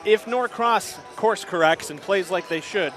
if Norcross course corrects and plays like they should,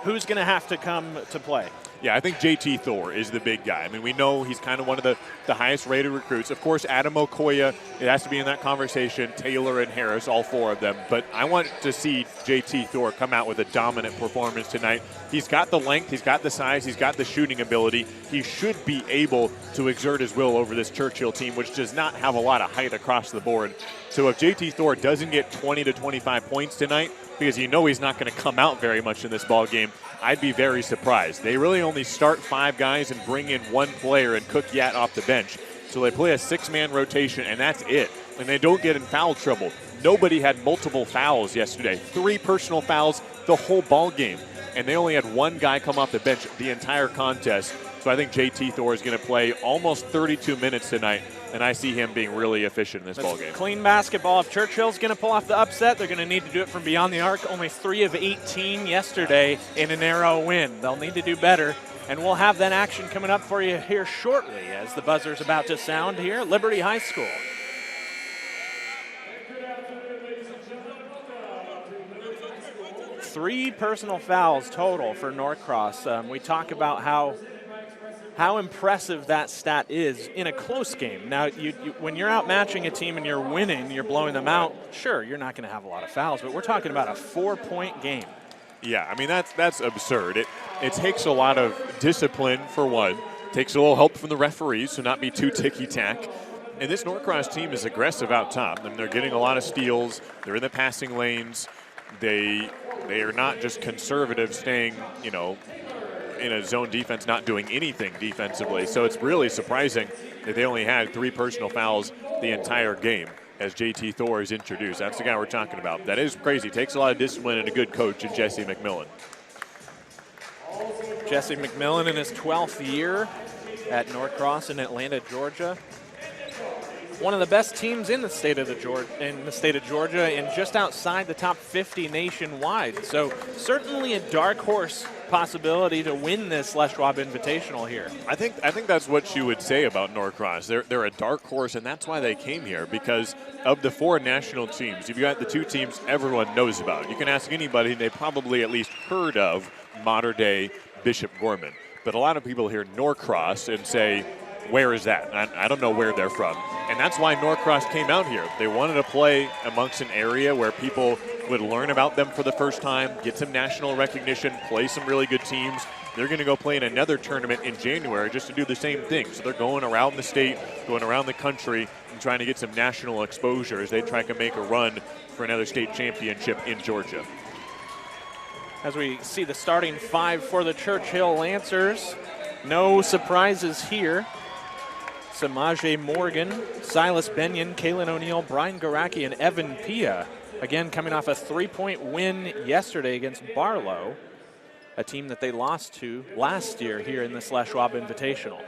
who's going to have to come to play? Yeah, I think JT Thor is the big guy. I mean, we know he's kind of one of the highest rated recruits. Of course, Adam Okoye, it has to be in that conversation. Taylor and Harris, all four of them. But I want to see JT Thor come out with a dominant performance tonight. He's got the length, he's got the size, he's got the shooting ability. He should be able to exert his will over this Churchill team, which does not have a lot of height across the board. So if JT Thor doesn't get 20 to 25 points tonight, because you know he's not going to come out very much in this ball game, I'd be very surprised. They really only start 5 guys and bring in 1 player and Cook Yat off the bench. So they play a 6-man rotation, and that's it. And they don't get in foul trouble. Nobody had multiple fouls yesterday. 3 personal fouls the whole ball game. And they only had 1 guy come off the bench the entire contest. So I think JT Thor is going to play almost 32 minutes tonight, and I see him being really efficient in this ball game. Clean basketball. If Churchill's going to pull off the upset, they're going to need to do it from beyond the arc. Only 3 of 18 yesterday in a narrow win. They'll need to do better, and we'll have that action coming up for you here shortly as the buzzer's about to sound here at Liberty High School. Three personal fouls total for Norcross. We talk about how impressive that stat is in a close game. Now, when you're outmatching a team and you're winning, you're blowing them out, sure, you're not going to have a lot of fouls, but we're talking about a 4-point game. Yeah, I mean, that's absurd. It takes a lot of discipline, for one. Takes a little help from the referees to not be too ticky-tack. And this Norcross team is aggressive out top. I mean, they're getting a lot of steals. They're in the passing lanes. They are not just conservative, staying, in a zone defense, not doing anything defensively. So it's really surprising that they only had 3 personal fouls the entire game as JT Thor is introduced. That's the guy we're talking about. That is crazy. Takes a lot of discipline and a good coach in Jesse McMillan. Jesse McMillan in his 12th year at Norcross in Atlanta, Georgia. One of the best teams in the state of Georgia and just outside the top 50 nationwide. So certainly a dark horse possibility to win this Les Schwab Invitational here. I think that's what you would say about Norcross. They're a dark horse, and that's why they came here, because of the 4 national teams, you've got the 2 teams everyone knows about. You can ask anybody, and they probably at least heard of modern-day Bishop Gorman. But a lot of people hear Norcross and say, where is that? I don't know where they're from. And that's why Norcross came out here. They wanted to play amongst an area where people would learn about them for the first time, get some national recognition, play some really good teams. They're going to go play in another tournament in January just to do the same thing. So they're going around the state, going around the country, and trying to get some national exposure as they try to make a run for another state championship in Georgia. As we see the starting 5 for the Churchill Lancers, no surprises here. Samaje Morgan, Silas Benyon, Kalen O'Neill, Brian Garacki, and Evan Pia. Again, coming off a 3-point win yesterday against Barlow, a team that they lost to last year here in this Les Schwab Invitational.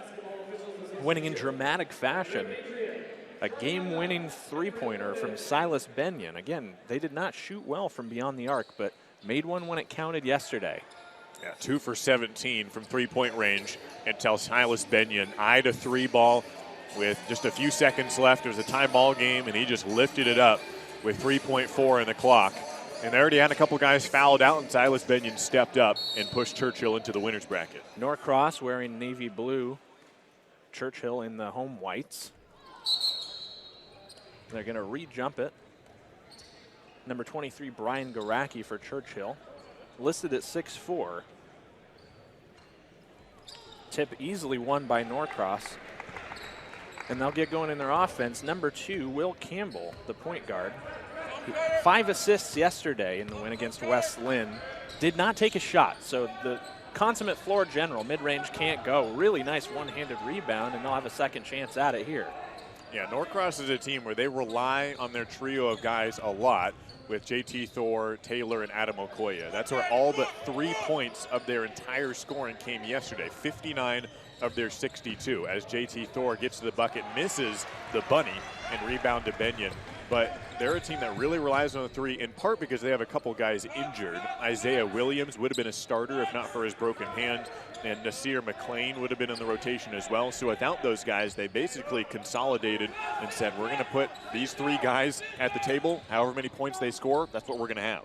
Winning in dramatic fashion, a game-winning 3-pointer from Silas Benyon. Again, they did not shoot well from beyond the arc, but made one when it counted yesterday. Yeah, 2 for 17 from 3-point range until Silas Benyon eyed a 3 ball with just a few seconds left. It was a tie ball game, and he just lifted it up with 3.4 in the clock. And they already had a couple guys fouled out, and Silas Benyon stepped up and pushed Churchill into the winner's bracket. Norcross wearing navy blue, Churchill in the home whites. They're going to re-jump it. Number 23, Brian Garacki for Churchill, listed at 6'4". Tip easily won by Norcross. And they'll get going in their offense. Number 2, Will Campbell, the point guard. 5 assists yesterday in the win against West Lynn. Did not take a shot, so the consummate floor general, mid-range can't go. Really nice one-handed rebound, and they'll have a second chance at it here. Yeah, Norcross is a team where they rely on their trio of guys a lot with JT Thor, Taylor, and Adam Okoye. That's where all but 3 points of their entire scoring came yesterday, 59 of their 62, as JT Thor gets to the bucket, misses the bunny, and rebound to Benyon. but they're a team that really relies on the three, in part because they have a couple guys injured. Isaiah Williams would have been a starter if not for his broken hand, and Nasir McLean would have been in the rotation as well. So without those guys, they basically consolidated and said, we're going to put these three guys at the table. However many points they score, that's what we're going to have.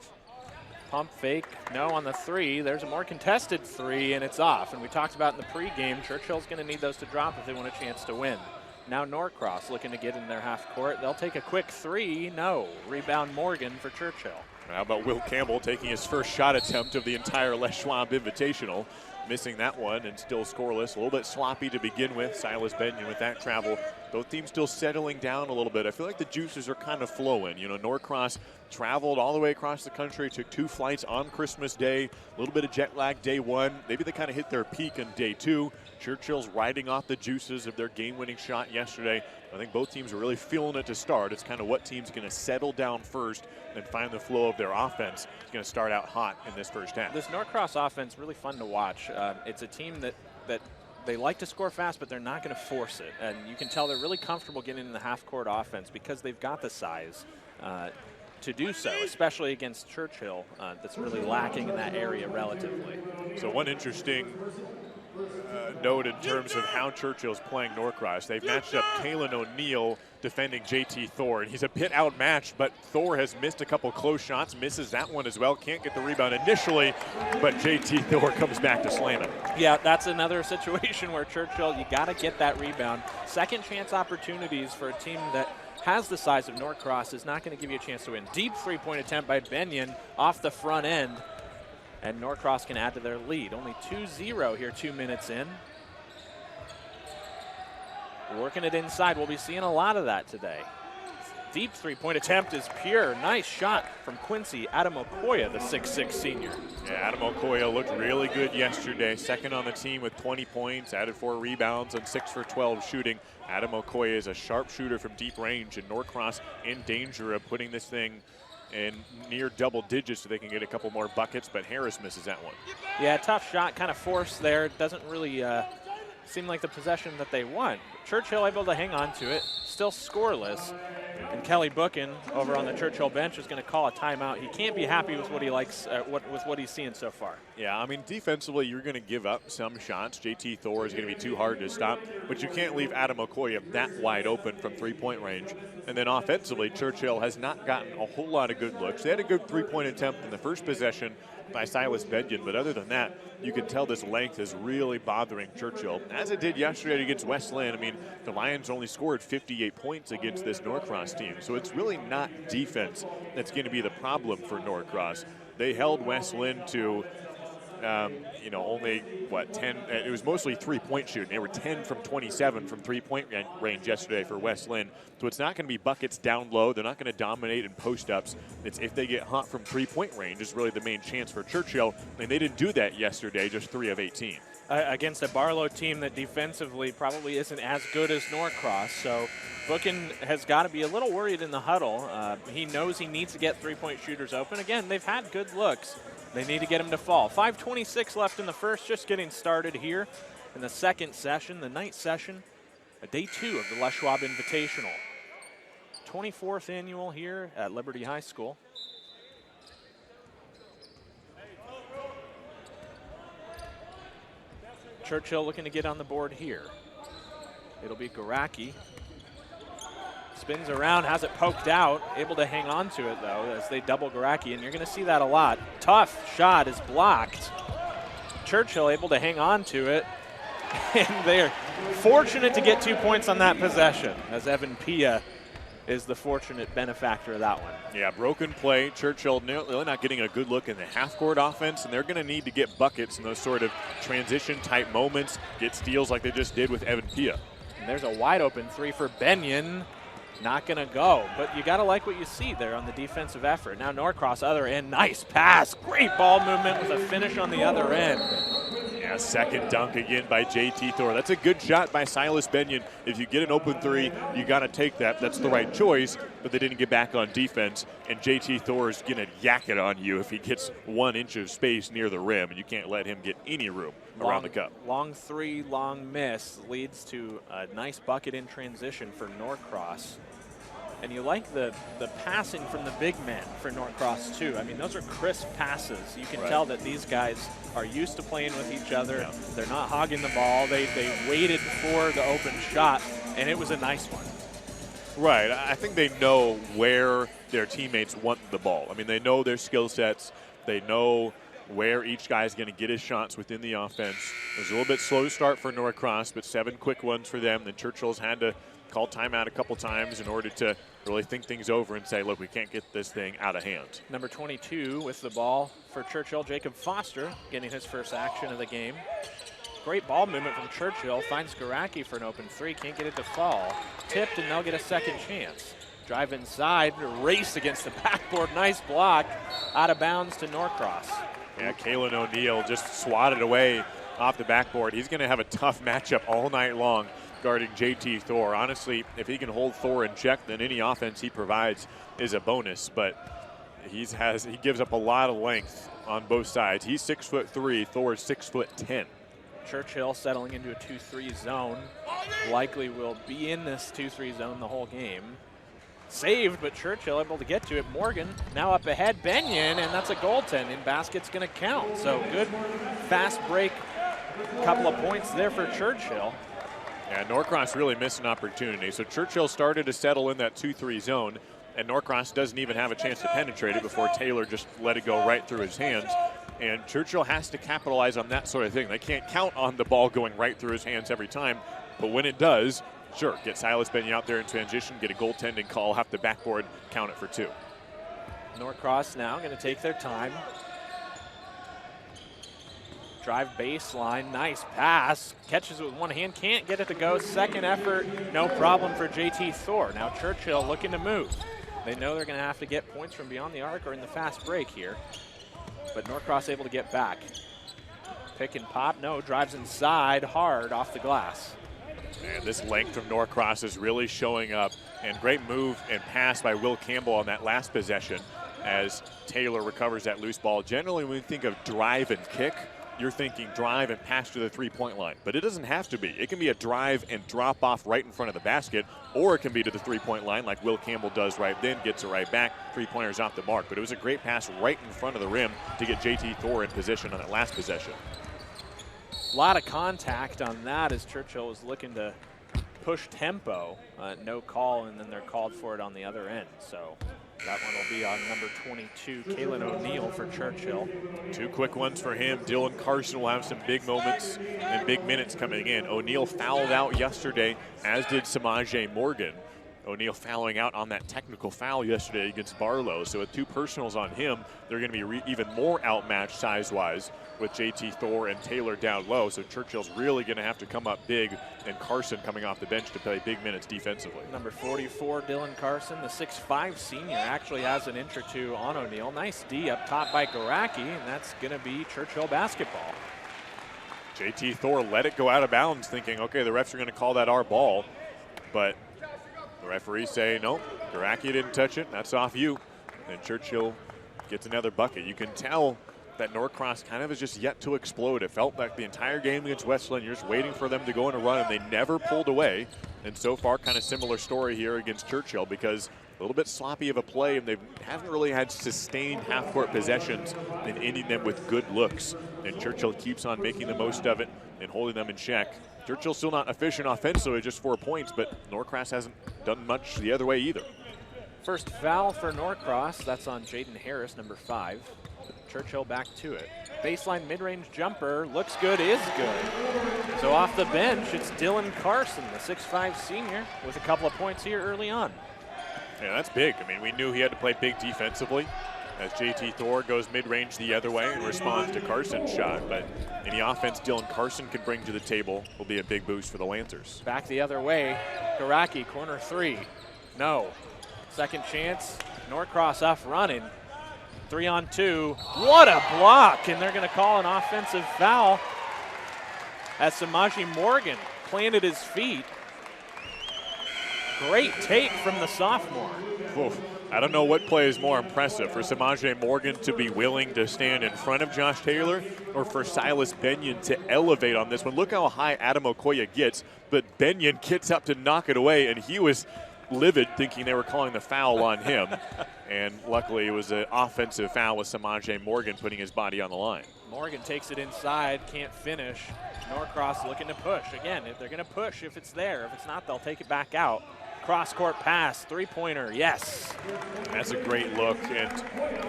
Pump fake, no on the three. There's a more contested three, and it's off. And we talked about in the pregame, Churchill's going to need those to drop if they want a chance to win. Now Norcross looking to get in their half court. They'll take a quick three. No. Rebound Morgan for Churchill. How about Will Campbell taking his first shot attempt of the entire Les Schwab Invitational? Missing that one and still scoreless. A little bit sloppy to begin with. Silas Benyon with that travel. Both teams still settling down a little bit. I feel like the juices are kind of flowing. You know, Norcross traveled all the way across the country, took 2 flights on Christmas Day. A little bit of jet lag day one. Maybe they kind of hit their peak on day two. Churchill's riding off the juices of their game-winning shot yesterday. I think both teams are really feeling it to start. It's kind of what team's going to settle down first and find the flow of their offense. It's going to start out hot in this first half. This Norcross offense really fun to watch. It's a team that they like to score fast, but they're not going to force it. And you can tell they're really comfortable getting in the half-court offense because they've got the size to do so, especially against Churchill. That's really lacking in that area relatively. So one interesting note in terms of how Churchill's playing Norcross. They've matched up Kalen O'Neill defending JT Thor, and he's a bit outmatched, but Thor has missed a couple close shots, misses that one as well, can't get the rebound initially, but JT Thor comes back to slam it. Yeah, that's another situation where Churchill, you got to get that rebound. Second chance opportunities for a team that has the size of Norcross is not going to give you a chance to win. Deep three-point attempt by Benyon off the front end, and Norcross can add to their lead. Only 2-0 here 2 minutes in. Working it inside. We'll be seeing a lot of that today. Deep three-point attempt is pure. Nice shot from Quincy Adamokoya, the 6'6 senior. Yeah, Adamokoya looked really good yesterday. Second on the team with 20 points, added 4 rebounds and 6 for 12 shooting. Adamokoya is a sharp shooter from deep range, and Norcross in danger of putting this thing in near double digits so they can get a couple more buckets, but Harris misses that one. Yeah, tough shot, kind of forced there. Doesn't really seem like the possession that they want. Churchill able to hang on to it, still scoreless. And Kelly Bookin over on the Churchill bench is going to call a timeout. He can't be happy with what he likes, with what he's seeing so far. Yeah, I mean, defensively, you're going to give up some shots. JT Thor is going to be too hard to stop, but you can't leave Adamokoya that wide open from three-point range. And then offensively, Churchill has not gotten a whole lot of good looks. They had a good three-point attempt in the first possession by Silas Benyon, but other than that, you can tell this length is really bothering Churchill, as it did yesterday against West Linn. I mean, the Lions only scored 58 points against this Norcross team, so it's really not defense that's going to be the problem for Norcross. They held West Linn to only, 10? It was mostly three-point shooting. They were 10 from 27 from three-point range yesterday for West Linn. So it's not going to be buckets down low. They're not going to dominate in post-ups. It's if they get hot from three-point range is really the main chance for Churchill. And they didn't do that yesterday, just 3 of 18. Against a Barlow team that defensively probably isn't as good as Norcross. So Bookin has got to be a little worried in the huddle. He knows he needs to get three-point shooters open. Again, they've had good looks. They need to get him to fall. 5:26 left in the first, just getting started here in the second session, the night session, day 2 of the Les Schwab Invitational. 24th annual here at Liberty High School. Churchill looking to get on the board here. It'll be Garacki. Spins around, has it poked out, able to hang on to it though as they double Garacki, and you're going to see that a lot. Tough shot is blocked. Churchill able to hang on to it, and they're fortunate to get 2 points on that possession as Evan Pia is the fortunate benefactor of that one. Yeah, broken play. Churchill really not getting a good look in the half-court offense, and they're going to need to get buckets in those sort of transition-type moments, get steals like they just did with Evan Pia. And there's a wide-open three for Benyon. Not going to go, but you got to like what you see there on the defensive effort. Now Norcross, other end, nice pass. Great ball movement with a finish on the other end. Yeah, second dunk again by JT Thor. That's a good shot by Silas Benyon. If you get an open three, you got to take that. That's the right choice, but they didn't get back on defense, and JT Thor is going to yak it on you if he gets 1 inch of space near the rim, and you can't let him get any room around the cup. Long three, long miss leads to a nice bucket in transition for Norcross. And you like the passing from the big men for Norcross too. I mean, those are crisp passes. You can tell that these guys are used to playing with each other. Yeah. They're not hogging the ball. They waited for the open shot, and it was a nice one. Right. I think they know where their teammates want the ball. I mean, they know their skill sets. They know where each guy's going to get his shots within the offense. It was a little bit slow start for Norcross, but 7 quick ones for them. Then Churchill's had to call timeout a couple times in order to really think things over and say, look, we can't get this thing out of hand. Number 22 with the ball for Churchill, Jacob Foster, getting his first action of the game. Great ball movement from Churchill. Finds Garacki for an open three. Can't get it to fall. Tipped, and they'll get a second chance. Drive inside, race against the backboard. Nice block. Out of bounds to Norcross. Yeah, Kalen O'Neill just swatted away off the backboard. He's going to have a tough matchup all night long guarding JT Thor. Honestly, if he can hold Thor in check, then any offense he provides is a bonus. But he gives up a lot of length on both sides. He's 6'3", Thor is 6'10". Churchill settling into a 2-3 zone. Likely will be in this 2-3 zone the whole game. Saved, but Churchill able to get to it. Morgan now up ahead. Benyon, and that's a goaltending. Basket's going to count. So good fast break. Couple of points there for Churchill. Yeah, Norcross really missed an opportunity. So Churchill started to settle in that 2-3 zone, and Norcross doesn't even have a chance to penetrate it before Taylor just let it go right through his hands. And Churchill has to capitalize on that sort of thing. They can't count on the ball going right through his hands every time, but when it does, sure, get Silas Benyon out there in transition, get a goaltending call, have the backboard, count it for 2. Norcross now going to take their time. Drive baseline, nice pass. Catches it with one hand, can't get it to go. Second effort, no problem for JT Thor. Now Churchill looking to move. They know they're going to have to get points from beyond the arc or in the fast break here. But Norcross able to get back. Pick and pop, no, drives inside, hard off the glass. And this length from Norcross is really showing up. And great move and pass by Will Campbell on that last possession as Taylor recovers that loose ball. Generally, when we think of drive and kick, you're thinking drive and pass to the three-point line. But it doesn't have to be. It can be a drive and drop off right in front of the basket, or it can be to the three-point line like Will Campbell does right then, gets it right back, three-pointers off the mark. But it was a great pass right in front of the rim to get JT Thor in position on that last possession. A lot of contact on that as Churchill was looking to push tempo. No call, and then they're called for it on the other end. So that one will be on number 22, Kalen O'Neill for Churchill. 2 quick ones for him. Dylan Carson will have some big moments and big minutes coming in. O'Neill fouled out yesterday, as did Samaje Morgan. O'Neill fouling out on that technical foul yesterday against Barlow. So with 2 personals on him, they're going to be even more outmatched size-wise with JT Thor and Taylor down low. So Churchill's really going to have to come up big, and Carson coming off the bench to play big minutes defensively. Number 44, Dylan Carson, the 6'5 senior, actually has an inch or 2 on O'Neill. Nice D up top by Garacki, and that's going to be Churchill basketball. JT Thor let it go out of bounds, thinking, okay, the refs are going to call that our ball, but the referees say, no, Garacki didn't touch it, that's off you. And Churchill gets another bucket. You can tell that Norcross kind of is just yet to explode. It felt like the entire game against Westland, you're just waiting for them to go on a run, and they never pulled away. And so far, kind of similar story here against Churchill, because a little bit sloppy of a play, and they haven't really had sustained half-court possessions and ending them with good looks. And Churchill keeps on making the most of it and holding them in check. Churchill's still not efficient offensively, just 4 points, but Norcross hasn't done much the other way either. First foul for Norcross, that's on Jaden Harris, number 5. Churchill back to it. Baseline mid-range jumper, looks good, is good. So off the bench, it's Dylan Carson, the 6'5 senior, with a couple of points here early on. Yeah, that's big. I mean, we knew he had to play big defensively as JT Thor goes mid-range the other way and responds to Carson's shot. But any offense Dylan Carson can bring to the table will be a big boost for the Lancers. Back the other way, Garacki, corner 3. No. Second chance, Norcross off running. 3-on-2, what a block, and they're going to call an offensive foul as Samaje Morgan planted his feet. Great take from the sophomore. Oof. I don't know what play is more impressive, for Samaje Morgan to be willing to stand in front of Josh Taylor or for Silas Benyon to elevate on this one. Look how high Adam Okoye gets, but Benyon gets up to knock it away, and he was livid, thinking they were calling the foul on him. And luckily, it was an offensive foul with Samaje Morgan putting his body on the line. Morgan takes it inside, can't finish. Norcross looking to push. Again, if they're going to push, if it's there. If it's not, they'll take it back out. Cross-court pass, three-pointer, yes. That's a great look. And,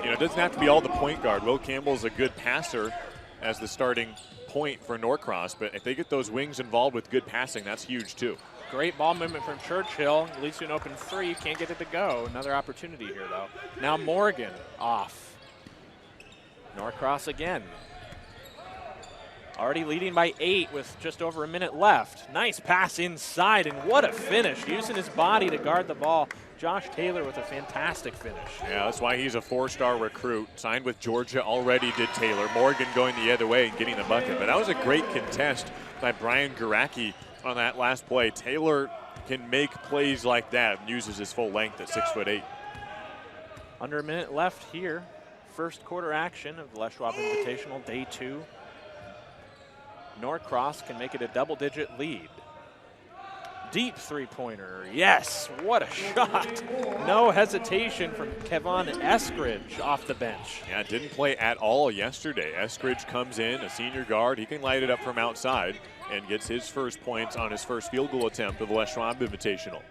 it doesn't have to be all the point guard. Will Campbell's a good passer as the starting point for Norcross. But if they get those wings involved with good passing, that's huge, too. Great ball movement from Churchill. Leads to an open three. Can't get it to go. Another opportunity here, though. Now Morgan off. Norcross again. Already leading by 8 with just over a minute left. Nice pass inside, and what a finish. Using his body to guard the ball. Josh Taylor with a fantastic finish. Yeah, that's why he's a 4-star recruit. Signed with Georgia already, did Taylor. Morgan going the other way and getting the bucket. But that was a great contest by Brian Garacki on that last play. Taylor can make plays like that and uses his full length at 6'8". Under a minute left here. First quarter action of the Les Schwab Invitational, day 2. Norcross can make it a double-digit lead. Deep three-pointer, yes, what a shot. No hesitation from Kevon Eskridge off the bench. Yeah, didn't play at all yesterday. Eskridge comes in, a senior guard. He can light it up from outside and gets his first points on his first field goal attempt of the Les Schwab Invitational.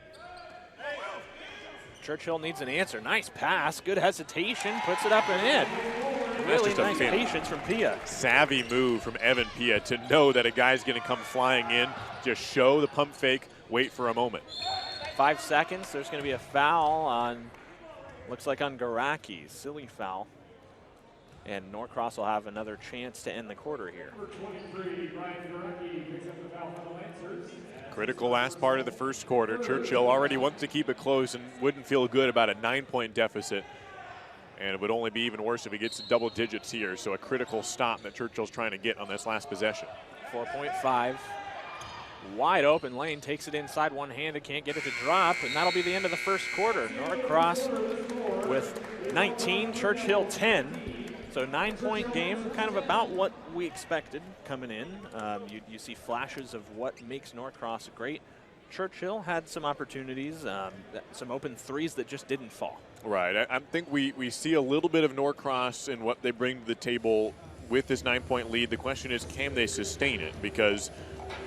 Churchill needs an answer. Nice pass, good hesitation, puts it up and in. Really nice patience from Pia. Savvy move from Evan Pia to know that a guy's going to come flying in, just show the pump fake, wait for a moment. 5 seconds, there's going to be a foul on, looks like on Garacki, silly foul. And Norcross will have another chance to end the quarter here. Critical last part of the first quarter. Churchill already wants to keep it close and wouldn't feel good about a 9-point deficit. And it would only be even worse if he gets to double digits here. So a critical stop that Churchill's trying to get on this last possession. 4.5. Wide open lane, takes it inside one-handed, can't get it to drop, and that'll be the end of the first quarter. Norcross with 19, Churchill 10. So 9-point game, kind of about what we expected coming in. You see flashes of what makes Norcross great. Churchill had some opportunities, some open threes that just didn't fall. Right. I think we see a little bit of Norcross and what they bring to the table with this 9-point lead. The question is, can they sustain it? Because,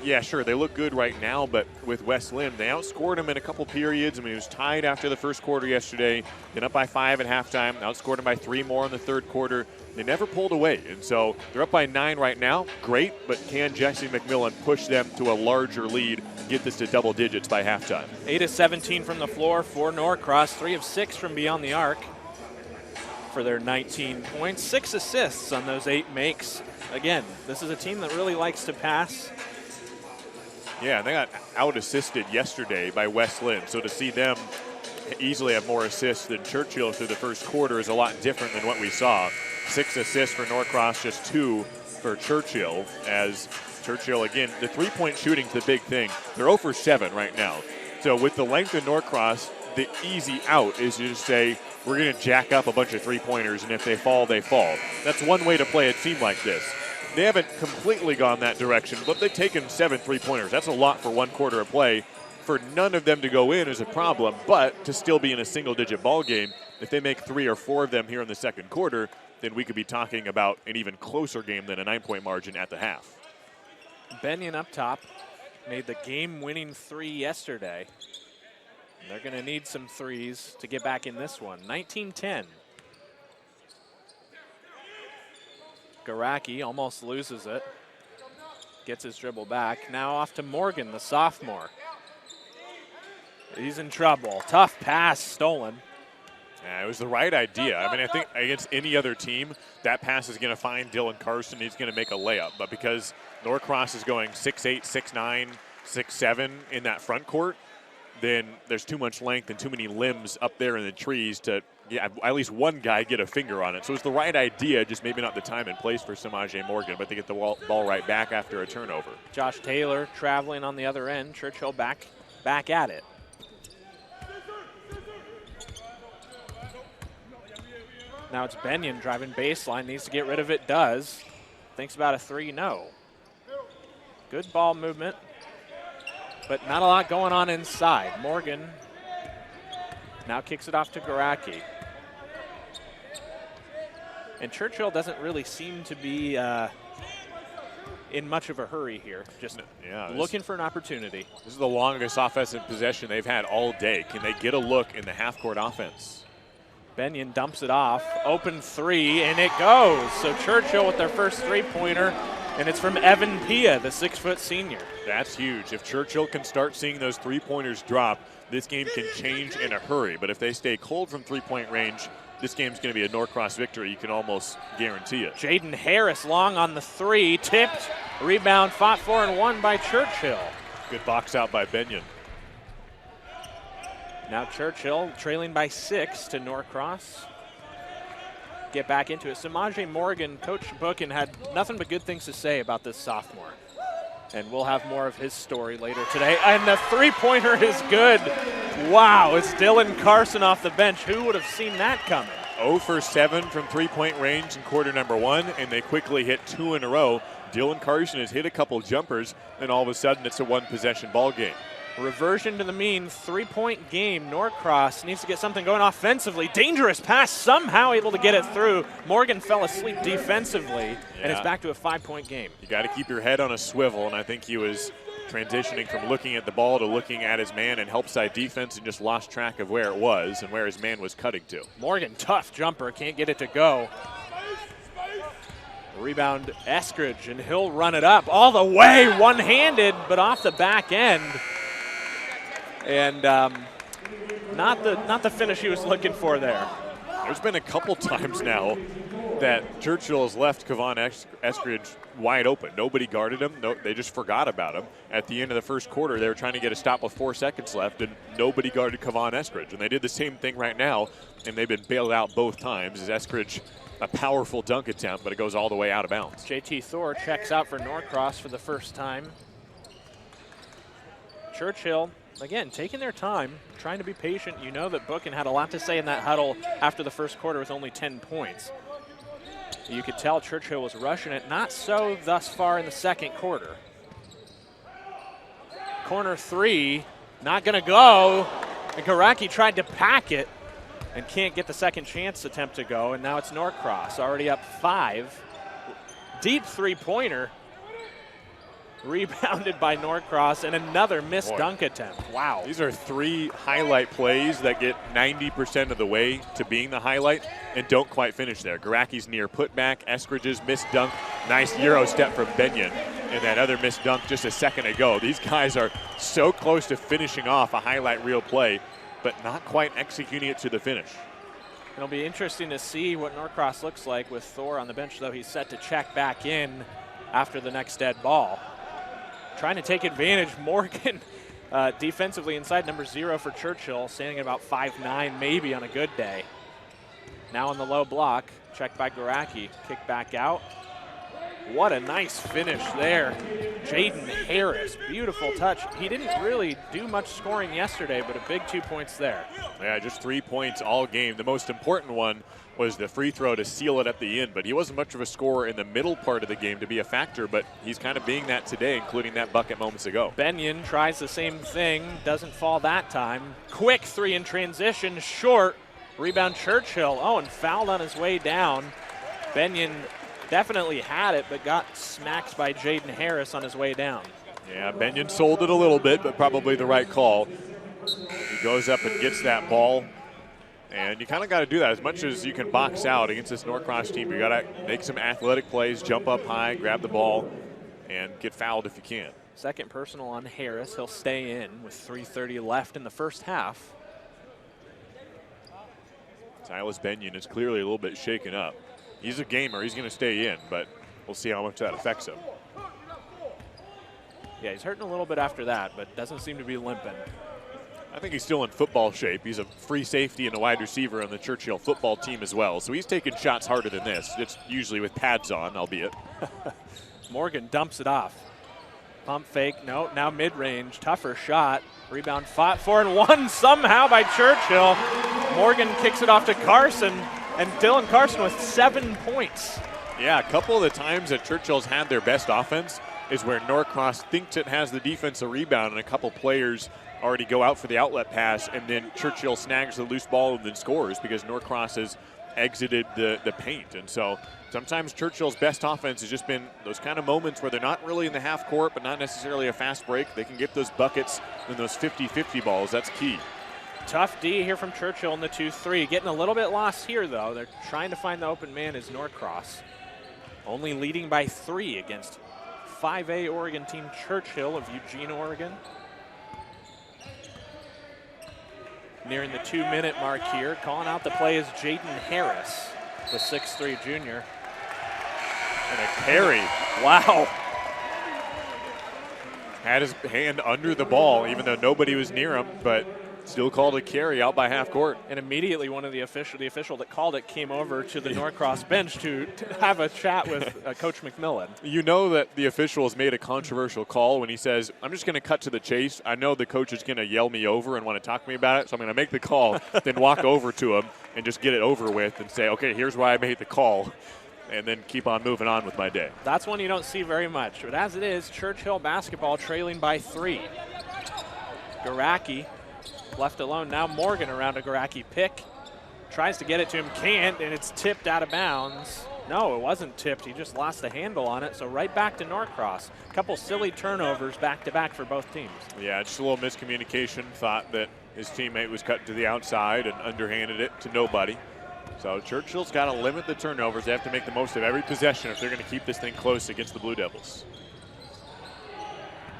yeah, sure, they look good right now, but with West Lim, they outscored them in a couple periods. I mean, it was tied after the first quarter yesterday, then up by 5 at halftime, outscored them by 3 more in the third quarter. They never pulled away, and so they're up by 9 right now. Great, but can Jesse McMillan push them to a larger lead, get this to double digits by halftime? 8 of 17 from the floor for Norcross, 3 of 6 from beyond the arc for their 19 points. 6 assists on those 8 makes. Again, this is a team that really likes to pass. Yeah, they got out-assisted yesterday by West Lim, so to see them easily have more assists than Churchill through the first quarter is a lot different than what we saw. 6 assists for Norcross, just 2 for Churchill, as Churchill, again, the three-point shooting's the big thing. They're 0 for 7 right now. So with the length of Norcross, the easy out is to just say, we're going to jack up a bunch of three-pointers, and if they fall, they fall. That's one way to play a team like this. They haven't completely gone that direction, but they've taken 7 three-pointers. That's a lot for 1 quarter of play. For none of them to go in is a problem, but to still be in a single-digit ball game, if they make 3 or 4 of them here in the second quarter, then we could be talking about an even closer game than a 9-point margin at the half. Benyon up top made the game-winning 3 yesterday. They're going to need some threes to get back in this one. 19-10. Garacki almost loses it. Gets his dribble back. Now off to Morgan, the sophomore. He's in trouble. Tough pass stolen. Yeah, it was the right idea. I mean, I think against any other team, that pass is going to find Dylan Carson. He's going to make a layup. But because Norcross is going 6'8", 6'9", 6'7" in that front court, then there's too much length and too many limbs up there in the trees to at least one guy get a finger on it. So it's the right idea, just maybe not the time and place for Samaje Morgan, but they get the ball right back after a turnover. Josh Taylor traveling on the other end. Churchill back at it. Now it's Benyon driving baseline, needs to get rid of it, does. Thinks about a 3, no. Good ball movement, but not a lot going on inside. Morgan Now kicks it off to Garacki. And Churchill doesn't really seem to be in much of a hurry here. Just looking for an opportunity. This is the longest offensive possession they've had all day. Can they get a look in the half-court offense? Benyon dumps it off. Open three, and it goes. So Churchill with their first three-pointer, and it's from Evan Pia, the 6-foot senior. That's huge. If Churchill can start seeing those three-pointers drop, this game can change in a hurry. But if they stay cold from three-point range, this game's going to be a Norcross victory. You can almost guarantee it. Jaden Harris long on the three, tipped, rebound, fought for and won by Churchill. Good box out by Benyon. Now Churchill trailing by 6 to Norcross. Get back into it. Samaje Morgan, Coach Bookin had nothing but good things to say about this sophomore. And we'll have more of his story later today. And the three-pointer is good. Wow, it's Dylan Carson off the bench. Who would have seen that coming? 0 for 7 from three-point range in quarter number 1, and they quickly hit 2 in a row. Dylan Carson has hit a couple jumpers, and all of a sudden it's a one-possession ball game. Reversion to the mean, three-point game. Norcross needs to get something going offensively. Dangerous pass, somehow able to get it through. Morgan fell asleep defensively, and it's back to a 5-point game. You got to keep your head on a swivel, and I think he was transitioning from looking at the ball to looking at his man and help side defense and just lost track of where it was and where his man was cutting to. Morgan, tough jumper, can't get it to go. Rebound Eskridge, and he'll run it up all the way, one-handed, but off the back end. And not the finish he was looking for there. There's been a couple times now that Churchill has left Kevon Eskridge wide open. Nobody guarded him. No, they just forgot about him. At the end of the first quarter, they were trying to get a stop with 4 seconds left, and nobody guarded Kevon Eskridge. And they did the same thing right now, and they've been bailed out both times. As Eskridge, a powerful dunk attempt, but it goes all the way out of bounds. JT Thor checks out for Norcross for the first time. Churchill, again, taking their time, trying to be patient. You know that Bookin had a lot to say in that huddle after the first quarter with only 10 points. You could tell Churchill was rushing it. Not so thus far in the second quarter. Corner three, not going to go. And Garacki tried to pack it and can't get the second chance attempt to go. And now it's Norcross, already up 5. Deep three-pointer. Rebounded by Norcross, and another missed dunk attempt. Wow. These are 3 highlight plays that get 90% of the way to being the highlight and don't quite finish there. Garacki's near putback, Eskridge's missed dunk, nice Euro step from Benyon, and that other missed dunk just a second ago. These guys are so close to finishing off a highlight reel play, but not quite executing it to the finish. It'll be interesting to see what Norcross looks like with Thor on the bench, though he's set to check back in after the next dead ball. Trying to take advantage. Morgan defensively inside number 0 for Churchill, standing at about 5'9", maybe on a good day. Now on the low block, checked by Garacki, kick back out. What a nice finish there. Jaden Harris, beautiful touch. He didn't really do much scoring yesterday, but a big 2 points there. Yeah, just 3 points all game. The most important one was the free throw to seal it at the end, but he wasn't much of a scorer in the middle part of the game to be a factor, but he's kind of being that today, including that bucket moments ago. Benyon tries the same thing, doesn't fall that time. Quick three in transition, short. Rebound Churchill. Oh, and fouled on his way down. Benyon definitely had it, but got smacked by Jaden Harris on his way down. Yeah, Benyon sold it a little bit, but probably the right call. He goes up and gets that ball. And you kind of got to do that. As much as you can box out against this Norcross team, you got to make some athletic plays, jump up high, grab the ball, and get fouled if you can. Second personal on Harris. He'll stay in with 3:30 left in the first half. Silas Benyon is clearly a little bit shaken up. He's a gamer. He's going to stay in, but we'll see how much that affects him. Yeah, he's hurting a little bit after that, but doesn't seem to be limping. I think he's still in football shape. He's a free safety and a wide receiver on the Churchill football team as well. So he's taking shots harder than this. It's usually with pads on, albeit. Morgan dumps it off. Pump fake, no, now mid-range, tougher shot. Rebound fought for and won somehow by Churchill. Morgan kicks it off to Carson, and Dylan Carson with 7 points. Yeah, a couple of the times that Churchill's had their best offense is where Norcross thinks it has the defensive rebound and a couple players already go out for the outlet pass, and then Churchill snags the loose ball and then scores because Norcross has exited the paint. And so sometimes Churchill's best offense has just been those kind of moments where they're not really in the half court, but not necessarily a fast break. They can get those buckets and those 50-50 balls. That's key. Tough D here from Churchill in the 2-3. Getting a little bit lost here, though. They're trying to find the open man is Norcross. Only leading by 3 against 5A Oregon team Churchill of Eugene, Oregon. Nearing the 2-minute mark here. Calling out the play is Jaden Harris, the 6'3 junior. And a carry. Wow. Had his hand under the ball, even though nobody was near him, but still called a carry out by half court. And immediately the official that called it came over to the Norcross bench to have a chat with Coach McMillan. You know that the official has made a controversial call when he says, I'm just going to cut to the chase. I know the coach is going to yell me over and want to talk to me about it, so I'm going to make the call, then walk over to him and just get it over with and say, okay, here's why I made the call, and then keep on moving on with my day. That's one you don't see very much. But as it is, Churchill basketball trailing by 3. Garacki left alone. Now Morgan around a Garacki pick. Tries to get it to him, can't, and it's tipped out of bounds. No, it wasn't tipped. He just lost the handle on it. So right back to Norcross. A couple silly turnovers back-to-back for both teams. Yeah, just a little miscommunication. Thought that his teammate was cut to the outside and underhanded it to nobody. So Churchill's got to limit the turnovers. They have to make the most of every possession if they're going to keep this thing close against the Blue Devils.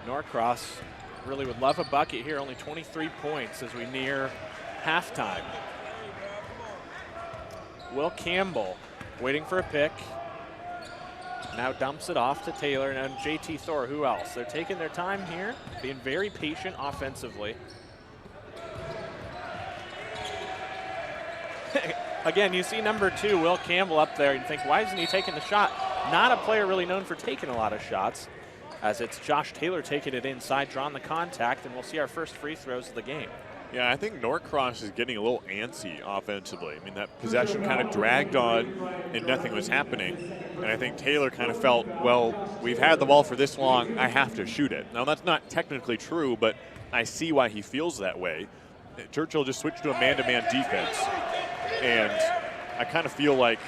Norcross really would love a bucket here. Only 23 points as we near halftime. Will Campbell waiting for a pick. Now dumps it off to Taylor and JT Thor. Who else? They're taking their time here, being very patient offensively. Again, you see number 2, Will Campbell, up there. You think, why isn't he taking the shot? Not a player really known for taking a lot of shots, as it's Josh Taylor taking it inside, drawing the contact, and we'll see our first free throws of the game. Yeah, I think Norcross is getting a little antsy offensively. I mean, that possession kind of dragged on and nothing was happening. And I think Taylor kind of felt, well, we've had the ball for this long, I have to shoot it. Now, that's not technically true, but I see why he feels that way. Churchill just switched to a man-to-man defense. And I kind of feel like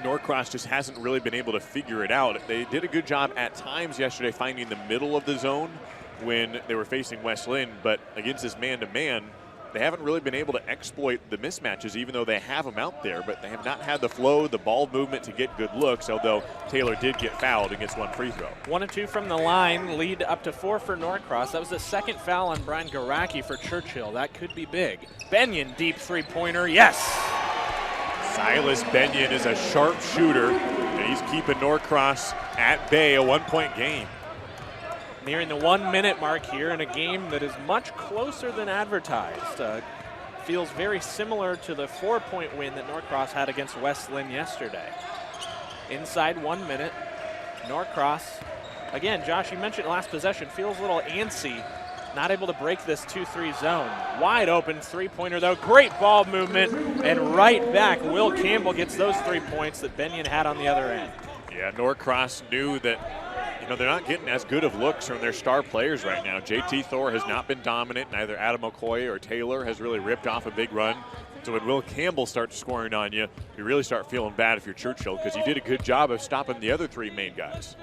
Norcross just hasn't really been able to figure it out. They did a good job at times yesterday finding the middle of the zone when they were facing West Linn, but against this man-to-man, they haven't really been able to exploit the mismatches, even though they have them out there, but they have not had the flow, the ball movement to get good looks, although Taylor did get fouled and gets 1 free throw. 1 and 2 from the line, lead up to 4 for Norcross. That was the second foul on Brian Garacki for Churchill. That could be big. Benyon, deep three-pointer, yes! Silas Benyon is a sharp shooter, and he's keeping Norcross at bay, a 1-point game. Nearing the 1-minute mark here in a game that is much closer than advertised. Feels very similar to the 4-point win that Norcross had against West Linn yesterday. Inside 1 minute, Norcross, again, Josh, you mentioned last possession, feels a little antsy, not able to break this 2-3 zone. Wide open three-pointer though, great ball movement, and right back, Will Campbell gets those 3 points that Benyon had on the other end. Yeah, Norcross knew that they're not getting as good of looks from their star players right now. JT Thor has not been dominant. Neither Adam Okoye or Taylor has really ripped off a big run. So when Will Campbell starts scoring on you, you really start feeling bad if you're Churchill because you did a good job of stopping the other 3 main guys.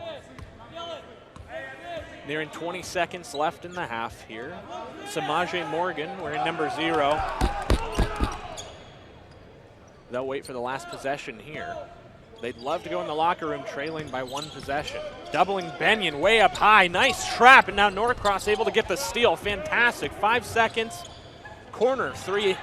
Nearing 20 seconds left in the half here. Samaje Morgan wearing number 0. They'll wait for the last possession here. They'd love to go in the locker room trailing by 1 possession. Doubling Benyon way up high. Nice trap, and now Norcross able to get the steal. Fantastic. 5 seconds. Corner 3.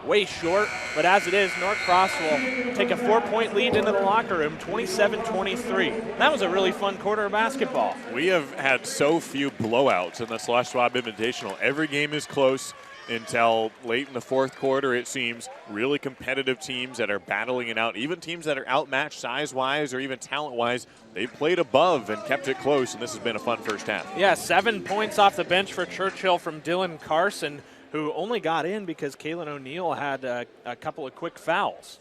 Way short, but as it is, Norcross will take a 4-point lead into the locker room, 27-23. That was a really fun quarter of basketball. We have had so few blowouts in the Schwab Invitational. Every game is close until late in the 4th quarter, it seems. Really competitive teams that are battling it out. Even teams that are outmatched size-wise or even talent-wise, they've played above and kept it close, and this has been a fun first half. Yeah, 7 points off the bench for Churchill from Dylan Carson, who only got in because Kalen O'Neill had a couple of quick fouls.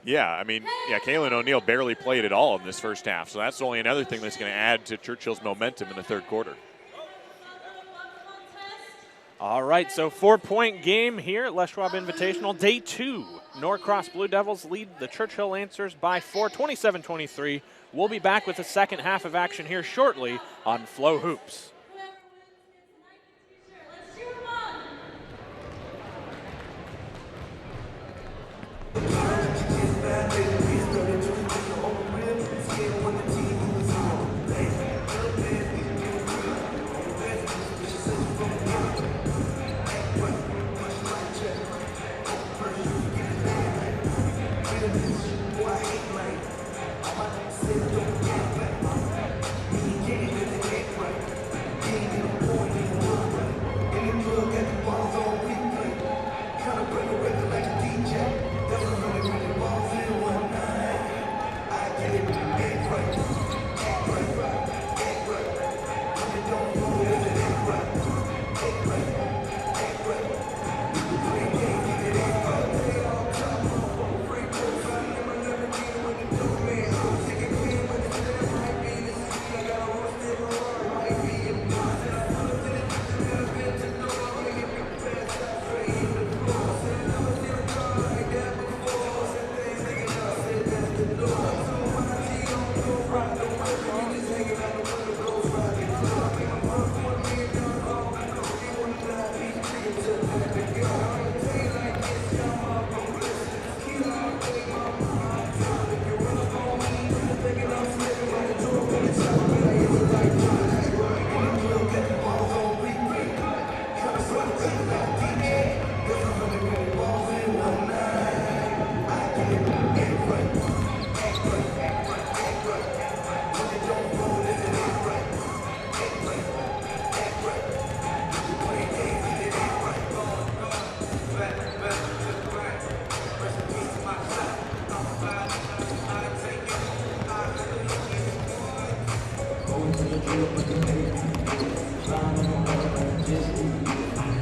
Yeah, I mean, Kalen O'Neill barely played at all in this first half, so that's only another thing that's going to add to Churchill's momentum in the 3rd quarter. All right, so 4-point game here at Les Schwab Invitational. Day 2, Norcross Blue Devils lead the Churchill Lancers by 4, 27-23. We'll be back with the second half of action here shortly on Flow Hoops.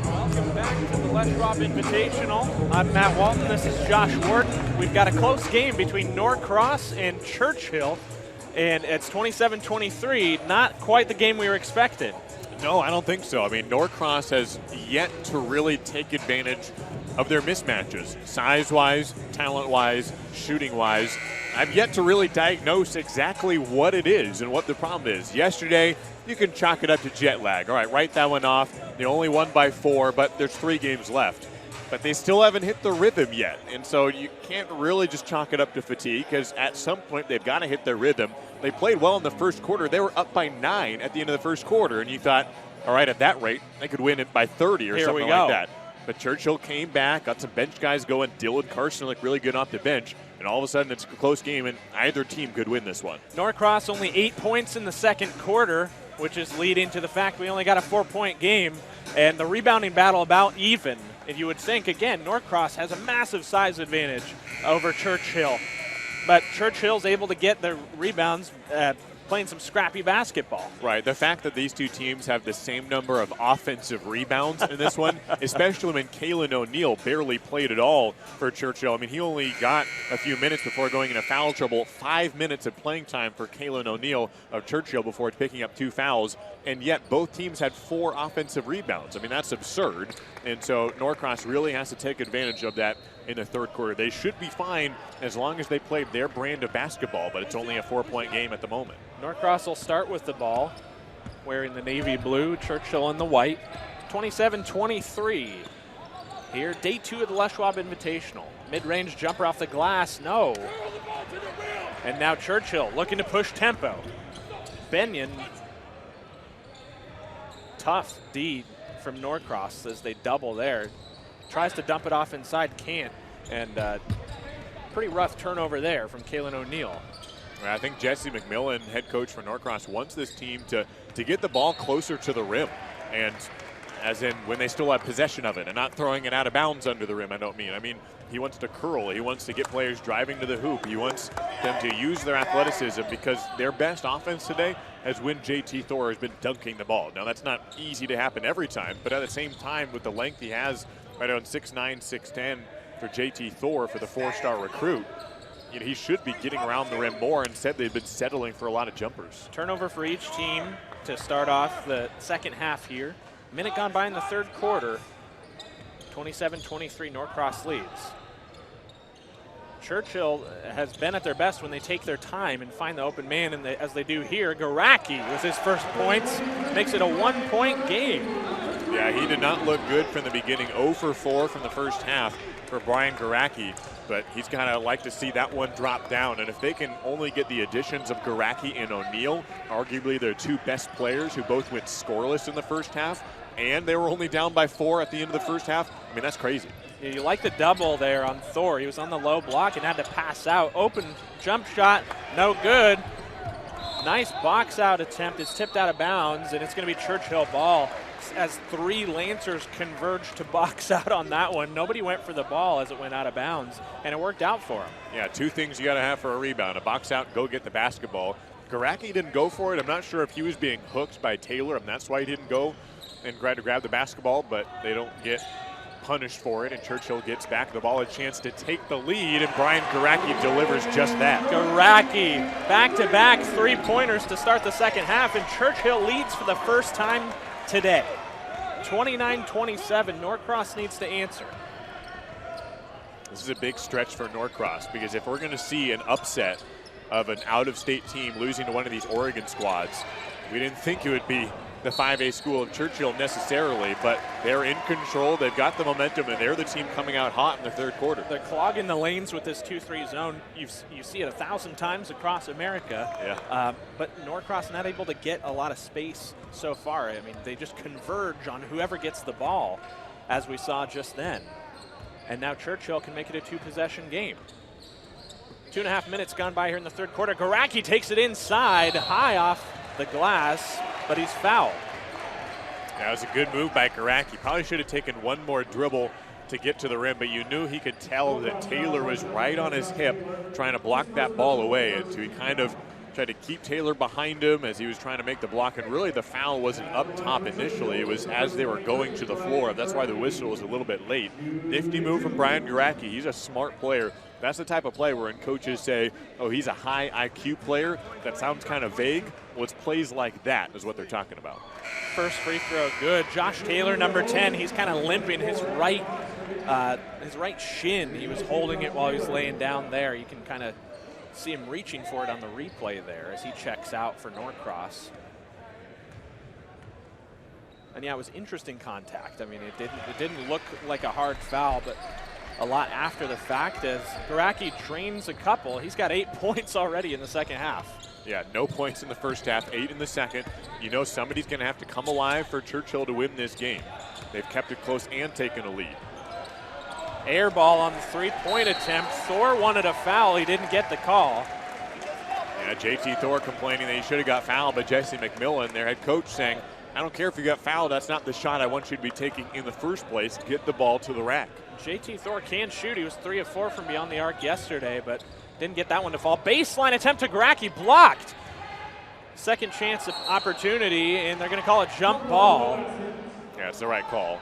Welcome back to the Les Schwab Invitational. I'm Matt Walton. This is Josh Wharton. We've got a close game between Norcross and Churchill, and it's 27-23. Not quite the game we were expecting. No, I don't think so. I mean, Norcross has yet to really take advantage of their mismatches, size-wise, talent-wise, shooting-wise. I've yet to really diagnose exactly what it is and what the problem is. Yesterday, you can chalk it up to jet lag. All right, write that one off. They only won by 4, but there's 3 games left. But they still haven't hit the rhythm yet. And so you can't really just chalk it up to fatigue, because at some point they've got to hit their rhythm. They played well in the first quarter. They were up by 9 at the end of the first quarter, and you thought, all right, at that rate, they could win it by 30 or something like that. But Churchill came back, got some bench guys going. Dylan Carson looked really good off the bench. And all of a sudden, it's a close game, and either team could win this one. Norcross only 8 points in the second quarter, which is leading to the fact we only got a 4-point game. And the rebounding battle about even. And you would think, again, Norcross has a massive size advantage over Churchill. But Churchill's able to get the rebounds playing some scrappy basketball. Right. The fact that these two teams have the same number of offensive rebounds in this one, especially when Kalen O'Neill barely played at all for Churchill. I mean, he only got a few minutes before going into foul trouble. 5 minutes of playing time for Kalen O'Neill of Churchill before picking up 2 fouls. And yet both teams had 4 offensive rebounds. I mean, that's absurd. And so Norcross really has to take advantage of that in the third quarter. They should be fine as long as they play their brand of basketball, but it's only a 4-point game at the moment. Norcross will start with the ball, wearing the navy blue, Churchill in the white. 27-23 here, day 2 of the Les Schwab Invitational. Mid-range jumper off the glass, no. And now Churchill looking to push tempo. Benyon, tough D from Norcross as they double there. Tries to dump it off inside, can't. And pretty rough turnover there from Kalen O'Neill. I think Jesse McMillan, head coach for Norcross, wants this team to get the ball closer to the rim. And as in when they still have possession of it and not throwing it out of bounds under the rim, I mean, he wants to curl. He wants to get players driving to the hoop. He wants them to use their athleticism, because their best offense today has when JT Thor has been dunking the ball. Now, that's not easy to happen every time, but at the same time, with the length he has right on 6'9", 6'10", for JT Thor, for the 4-star recruit, he should be getting around the rim more. Instead, they've been settling for a lot of jumpers. Turnover for each team to start off the second half here. Minute gone by in the third quarter. 27-23, Norcross leads. Churchill has been at their best when they take their time and find the open man, and as they do here. Garacki with his first points makes it a 1-point game. Yeah, he did not look good from the beginning. 0 for 4 from the first half for Brian Garacki, but he's kind of like to see that one drop down. And if they can only get the additions of Garacki and O'Neill, arguably their two best players who both went scoreless in the first half, and they were only down by 4 at the end of the first half, I mean, that's crazy. Yeah, you like the double there on Thor. He was on the low block and had to pass out. Open jump shot, no good. Nice box out attempt. It's tipped out of bounds, and it's going to be Churchill ball as 3 Lancers converged to box out on that one. Nobody went for the ball as it went out of bounds, and it worked out for him. Yeah, 2 things you got to have for a rebound. A box out, go get the basketball. Garacki didn't go for it. I'm not sure if he was being hooked by Taylor, and that's why he didn't go and grab the basketball, but they don't get punished for it, and Churchill gets back the ball, a chance to take the lead, and Brian Garacki delivers just that. Garacki, back-to-back 3-pointers to start the second half, and Churchill leads for the first time today. 29-27, Norcross needs to answer. This is a big stretch for Norcross, because if we're going to see an upset of an out-of-state team losing to one of these Oregon squads, we didn't think it would be the 5A school of Churchill necessarily, but they're in control. They've got the momentum, and they're the team coming out hot in the third quarter. They're clogging the lanes with this 2-3 zone. You see it 1,000 times across America. Yeah. But Norcross not able to get a lot of space so far. I mean, they just converge on whoever gets the ball, as we saw just then. And now Churchill can make it a 2-possession game. 2.5 minutes gone by here in the third quarter. Garacki takes it inside, high off the glass, but he's fouled. That was a good move by Garacki. Probably should have taken one more dribble to get to the rim, but you knew he could tell that Taylor was right on his hip trying to block that ball away. And so he kind of tried to keep Taylor behind him as he was trying to make the block. And really the foul wasn't up top initially. It was as they were going to the floor. That's why the whistle was a little bit late. Nifty move from Brian Garacki. He's a smart player. That's the type of play where coaches say, oh, he's a high IQ player. That sounds kind of vague. Well, it's plays like that is what they're talking about. First free throw, good. Josh Taylor, number 10, he's kind of limping his right shin. He was holding it while he was laying down there. You can kind of see him reaching for it on the replay there as he checks out for Norcross. And yeah, it was interesting contact. I mean, it didn't look like a hard foul, but a lot after the fact as Garacki drains a couple. He's got 8 points already in the second half. Yeah, no points in the first half, 8 in the second. You know somebody's going to have to come alive for Churchill to win this game. They've kept it close and taken a lead. Air ball on the 3-point attempt. Thor wanted a foul. He didn't get the call. Yeah, JT Thor complaining that he should have got fouled, but Jesse McMillan, their head coach, saying, I don't care if you got fouled. That's not the shot I want you to be taking in the first place. Get the ball to the rack. JT Thor can shoot. He was 3 of 4 from beyond the arc yesterday, but didn't get that one to fall. Baseline attempt to Garacki, blocked. Second chance of opportunity, and they're going to call it jump ball. Yeah, it's the right call.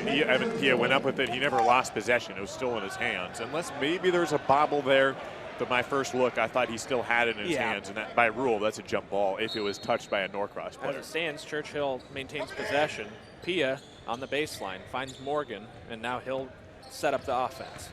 Evan Kia went up with it. He never lost possession. It was still in his hands. Unless maybe there's a bobble there, but my first look, I thought he still had it in his hands, and that, by rule, that's a jump ball if it was touched by a Norcross player. As it stands, Churchill maintains possession. Pia on the baseline finds Morgan, and now he'll set up the offense.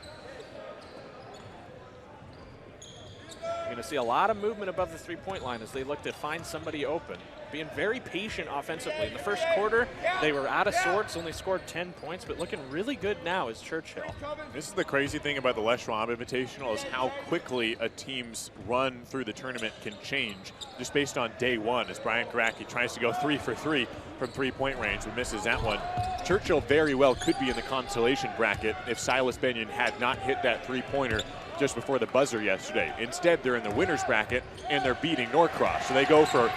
You're going to see a lot of movement above the 3-point line as they look to find somebody open. Being very patient offensively. In the first quarter, they were out of sorts, only scored 10 points, but looking really good now is Churchill. This is the crazy thing about the Les Schwab Invitational is how quickly a team's run through the tournament can change just based on day one as Brian Garacki tries to go 3 for 3 from 3-point range but misses that one. Churchill very well could be in the consolation bracket if Silas Benyon had not hit that 3-pointer just before the buzzer yesterday. Instead, they're in the winner's bracket, and they're beating Norcross. So they go from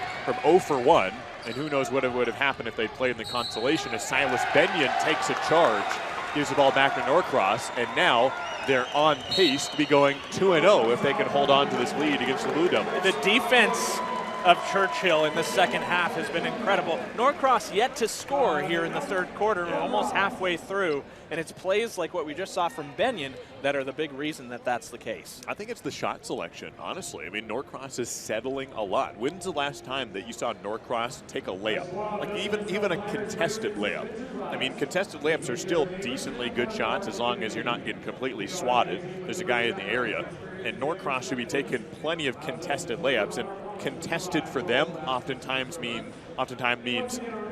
0 for 1, and who knows what would have happened if they'd played in the consolation as Silas Benyon takes a charge, gives the ball back to Norcross, and now they're on pace to be going 2-0 if they can hold on to this lead against the Blue Devils. The defense of Churchill in the second half has been incredible. Norcross yet to score here in the third quarter. We're almost halfway through, and it's plays like what we just saw from Benyon that are the big reason that that's the case. I think it's the shot selection, honestly. I mean, Norcross is settling a lot. When's the last time that you saw Norcross take a layup? Like even a contested layup. I mean, contested layups are still decently good shots as long as you're not getting completely swatted. There's a guy in the area. And Norcross should be taking plenty of contested layups, and contested for them oftentimes means a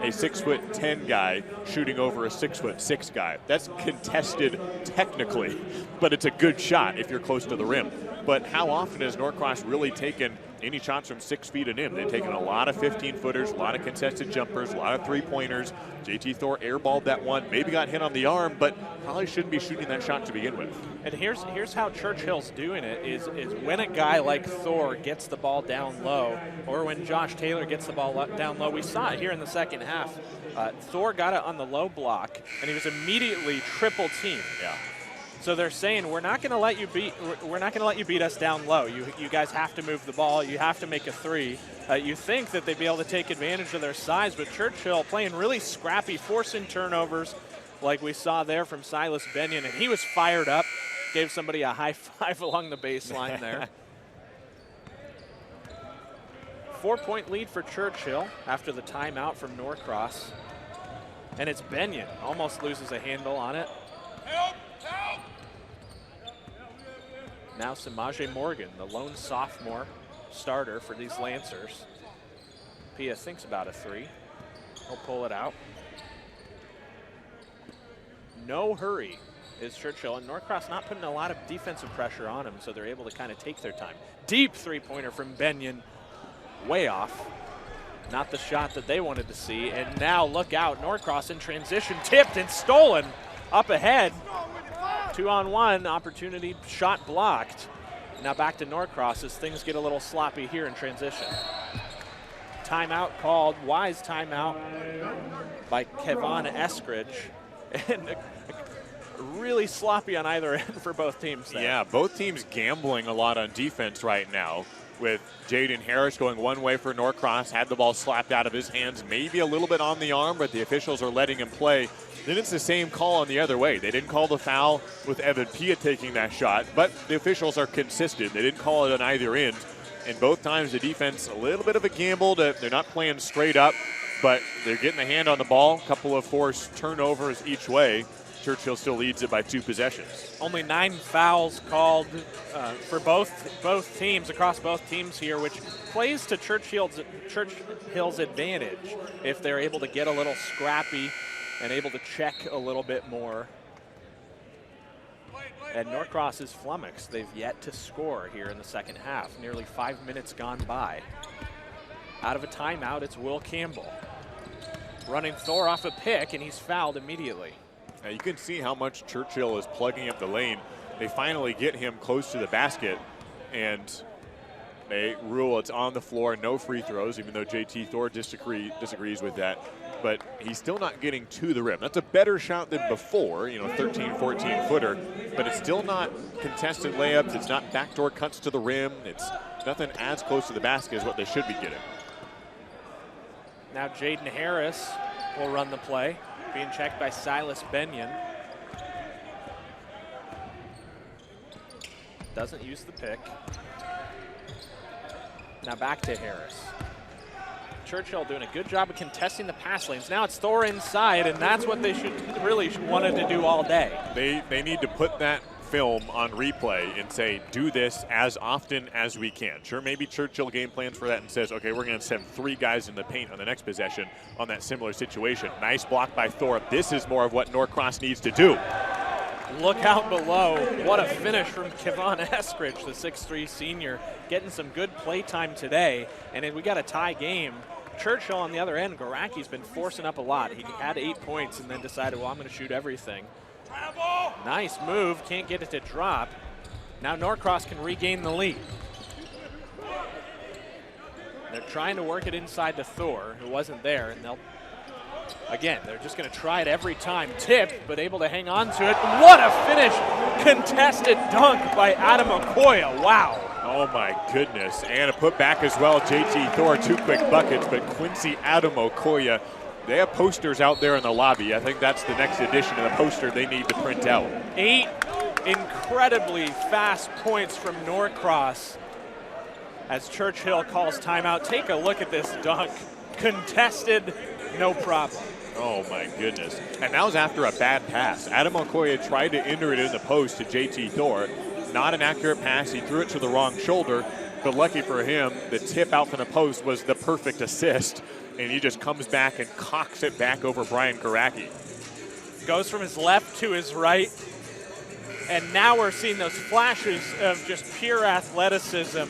6'10" guy shooting over a 6'6" guy. That's contested technically, but it's a good shot if you're close to the rim. But how often has Norcross really taken any shots from 6 feet and in? They've taken a lot of 15-footers, a lot of contested jumpers, a lot of three-pointers. JT Thor airballed that one, maybe got hit on the arm, but probably shouldn't be shooting that shot to begin with. And here's how Churchill's doing it is when a guy like Thor gets the ball down low, or when Josh Taylor gets the ball down low. We saw it here in the second half. Thor got it on the low block, and he was immediately triple teamed. Yeah. So they're saying we're not going to let you beat us down low. You guys have to move the ball. You have to make a three. You think that they'd be able to take advantage of their size, but Churchill playing really scrappy, forcing turnovers, like we saw there from Silas Benyon, and he was fired up. Gave somebody a high five along the baseline there. 4-point lead for Churchill after the timeout from Norcross, and it's Benyon almost loses a handle on it. Now Samaje Morgan, the lone sophomore starter for these Lancers. Pia thinks about a three. He'll pull it out. No hurry is Churchill, and Norcross not putting a lot of defensive pressure on him, so they're able to kind of take their time. Deep three-pointer from Benyon, way off. Not the shot that they wanted to see, and now look out, Norcross in transition, tipped and stolen up ahead. 2-on-1 opportunity, shot blocked. Now back to Norcross as things get a little sloppy here in transition. Timeout called, wise timeout by Kevon Eskridge. And really sloppy on either end for both teams there. Yeah, both teams gambling a lot on defense right now, with Jaden Harris going one way for Norcross, had the ball slapped out of his hands, maybe a little bit on the arm, but the officials are letting him play. Then it's the same call on the other way. They didn't call the foul with Evan Pia taking that shot, but the officials are consistent. They didn't call it on either end, and both times the defense, a little bit of a gamble. They're not playing straight up, but they're getting a hand on the ball. A couple of forced turnovers each way. Churchill still leads it by 2 possessions. Only 9 fouls called for both teams, across both teams here, which plays to Churchill's advantage if they're able to get a little scrappy and able to check a little bit more. And Norcross is flummoxed. They've yet to score here in the second half. Nearly 5 minutes gone by. Out of a timeout, it's Will Campbell. Running Thor off a pick, and he's fouled immediately. Now you can see how much Churchill is plugging up the lane. They finally get him close to the basket, and they rule it's on the floor, no free throws, even though JT Thor disagrees with that. But he's still not getting to the rim. That's a better shot than before, 13, 14 footer, but it's still not contested layups. It's not backdoor cuts to the rim. It's nothing as close to the basket as what they should be getting. Now Jaden Harris will run the play, being checked by Silas Benyon. Doesn't use the pick. Now back to Harris. Churchill doing a good job of contesting the pass lanes. Now it's Thor inside, and that's what they really wanted to do all day. They need to put that film on replay and say, do this as often as we can. Sure, maybe Churchill game plans for that and says, okay, we're going to send 3 guys in the paint on the next possession on that similar situation. Nice block by Thor. This is more of what Norcross needs to do. Look out below. What a finish from Kevon Eskridge, the 6'3 senior, getting some good play time today. And we got a tie game. Churchill on the other end, Garaki's been forcing up a lot. He had 8 points and then decided, well, I'm going to shoot everything. Nice move, can't get it to drop. Now Norcross can regain the lead. They're trying to work it inside to Thor, who wasn't there, and they're just going to try it every time. Tipped, but able to hang on to it. What a finish! Contested dunk by Adam Okoye. Wow. Oh my goodness. And a put back as well. JT Thor, 2 quick buckets, but Quincy Adamokoya, they have posters out there in the lobby. I think that's the next edition of the poster they need to print out. 8 incredibly fast points from Norcross as Churchill calls timeout. Take a look at this dunk. Contested, no problem. Oh my goodness. And that was after a bad pass. Adamokoya tried to enter it in the post to JT Thor. Not an accurate pass. He threw it to the wrong shoulder, but lucky for him, the tip out from the post was the perfect assist, and he just comes back and cocks it back over Brian Garacki. Goes from his left to his right, and now we're seeing those flashes of just pure athleticism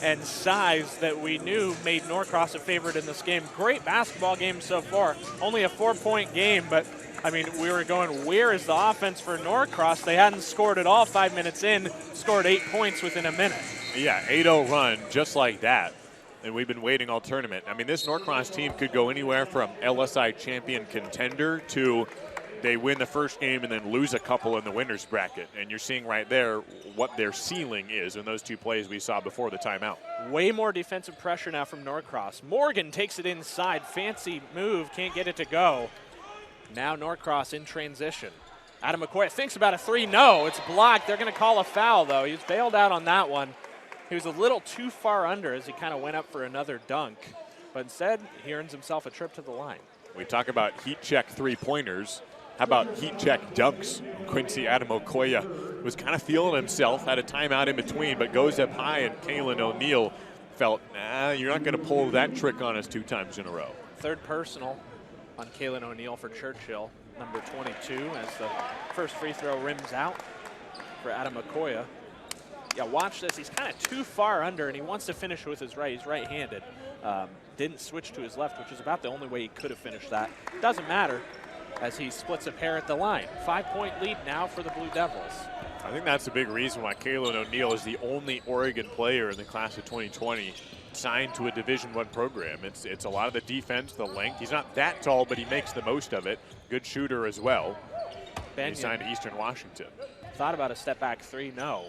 and size that we knew made Norcross a favorite in this game. Great basketball game so far. Only a 4-point game, but I mean, we were going, where is the offense for Norcross? They hadn't scored at all 5 minutes in, scored 8 points within a minute. Yeah, 8-0 run just like that. And we've been waiting all tournament. I mean, this Norcross team could go anywhere from LSI champion contender to they win the first game and then lose a couple in the winner's bracket. And you're seeing right there what their ceiling is in those 2 plays we saw before the timeout. Way more defensive pressure now from Norcross. Morgan takes it inside. Fancy move, can't get it to go. Now Norcross in transition. Adamokoya thinks about a 3. No, it's blocked. They're going to call a foul, though. He was bailed out on that one. He was a little too far under as he kind of went up for another dunk. But instead, he earns himself a trip to the line. We talk about heat check 3-pointers. How about heat check dunks? Quincy Adamokoya was kind of feeling himself, had a timeout in between, but goes up high, and Kalen O'Neill felt, nah, you're not going to pull that trick on us 2 times in a row. 3rd personal on Kalen O'Neill for Churchill, number 22, as the first free throw rims out for Adamokoya. Yeah, watch this. He's kind of too far under, and he wants to finish with his right. He's right-handed. Didn't switch to his left, which is about the only way he could have finished that. Doesn't matter, as he splits a pair at the line. 5-point lead now for the Blue Devils. I think that's a big reason why Kalen O'Neill is the only Oregon player in the class of 2020 signed to a Division I program. It's a lot of the defense, the length. He's not that tall, but he makes the most of it. Good shooter as well. He signed to Eastern Washington. Thought about a step-back 3, no.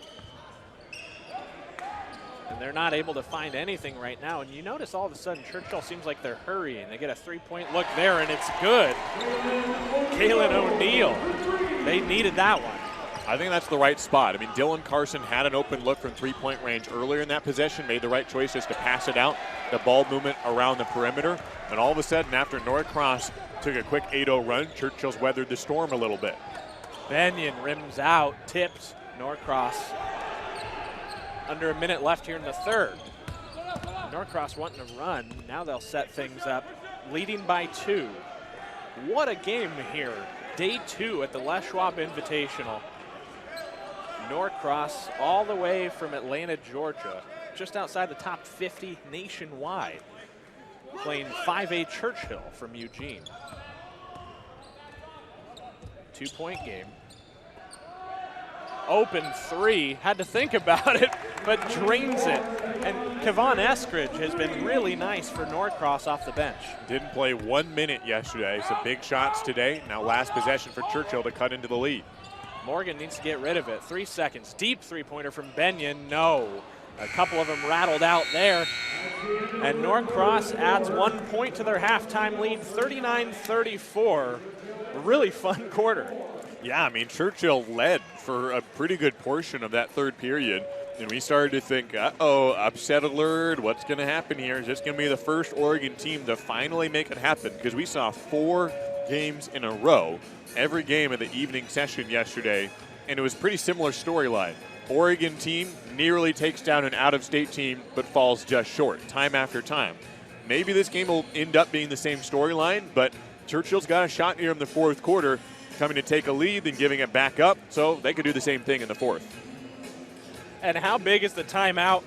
And they're not able to find anything right now. And you notice all of a sudden Churchill seems like they're hurrying. They get a 3-point look there, and it's good. Kalen O'Neill, they needed that one. I think that's the right spot. I mean, Dylan Carson had an open look from 3-point range earlier in that possession, made the right choice just to pass it out, the ball movement around the perimeter. And all of a sudden, after Norcross took a quick 8-0 run, Churchill's weathered the storm a little bit. Benyon rims out, tipped Norcross. Under a minute left here in the 3rd. Norcross wanting to run. Now they'll set things up, leading by 2. What a game here. Day 2 at the Les Schwab Invitational. Norcross all the way from Atlanta, Georgia, just outside the top 50 nationwide, playing 5A Churchill from Eugene. 2-point game. Open 3, had to think about it, but drains it. And Kevon Eskridge has been really nice for Norcross off the bench. Didn't play 1 minute yesterday. Some big shots today. Now last possession for Churchill to cut into the lead. Morgan needs to get rid of it. 3 seconds. Deep 3-pointer from Benyon. No. A couple of them rattled out there. And Norcross adds 1 point to their halftime lead, 39-34. A really fun quarter. Yeah, I mean, Churchill led for a pretty good portion of that 3rd period. And we started to think, uh-oh, upset alert. What's going to happen here? Is this going to be the first Oregon team to finally make it happen? Because we saw 4 games in a row, every game of the evening session yesterday, and it was a pretty similar storyline. Oregon team nearly takes down an out-of-state team, but falls just short, time after time. Maybe this game will end up being the same storyline, but Churchill's got a shot here in the 4th quarter, coming to take a lead, then giving it back up, so they could do the same thing in the 4th. And how big is the timeout?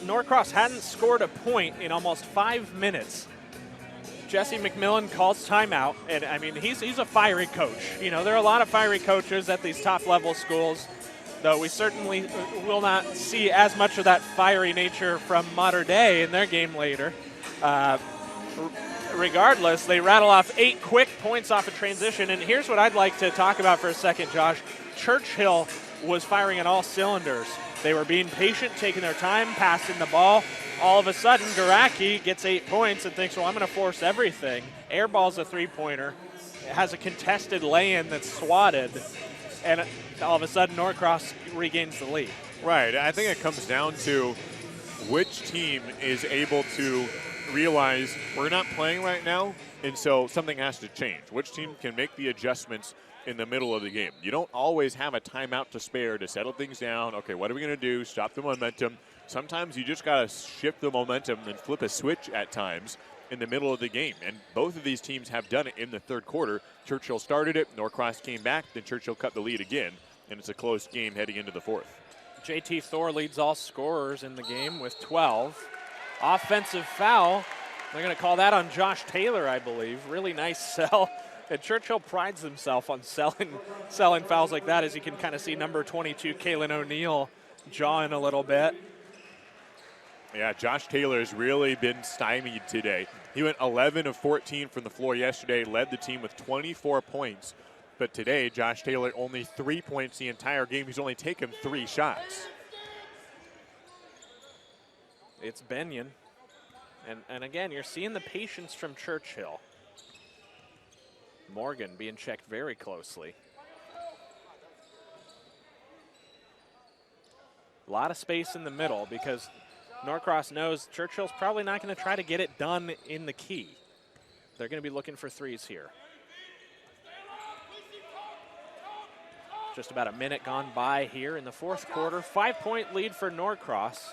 Norcross hadn't scored a point in almost 5 minutes. Jesse McMillan calls timeout, and I mean, he's a fiery coach. You know, there are a lot of fiery coaches at these top-level schools, though we certainly will not see as much of that fiery nature from Mater Dei in their game later. Regardless, they rattle off 8 quick points off a transition, and here's what I'd like to talk about for a second, Josh. Churchill was firing at all cylinders. They were being patient, taking their time, passing the ball. All of a sudden, Garacki gets 8 points and thinks, well, I'm going to force everything. Airballs a three-pointer. It has a contested lay-in that's swatted. And all of a sudden, Norcross regains the lead. Right. I think it comes down to which team is able to realize we're not playing right now, and so something has to change. Which team can make the adjustments in the middle of the game? You don't always have a timeout to spare to settle things down. Okay, what are we going to do? Stop the momentum. Sometimes you just got to shift the momentum and flip a switch at times in the middle of the game. And both of these teams have done it in the third quarter. Churchill started it, Norcross came back, then Churchill cut the lead again, and it's a close game heading into the fourth. JT Thor leads all scorers in the game with 12. Offensive foul. They're going to call that on Josh Taylor, I believe. Really nice sell. And Churchill prides himself on selling fouls like that, as you can kind of see number 22, Kalen O'Neill, jawing a little bit. Yeah, Josh Taylor has really been stymied today. He went 11 of 14 from the floor yesterday, led the team with 24 points. But today, Josh Taylor only 3 points the entire game. He's only taken 3 shots. It's Benyon. And again, you're seeing the patience from Churchill. Morgan being checked very closely. A lot of space in the middle because Norcross knows Churchill's probably not going to try to get it done in the key. They're going to be looking for threes here. Just about a minute gone by here in the fourth quarter. 5-point lead for Norcross.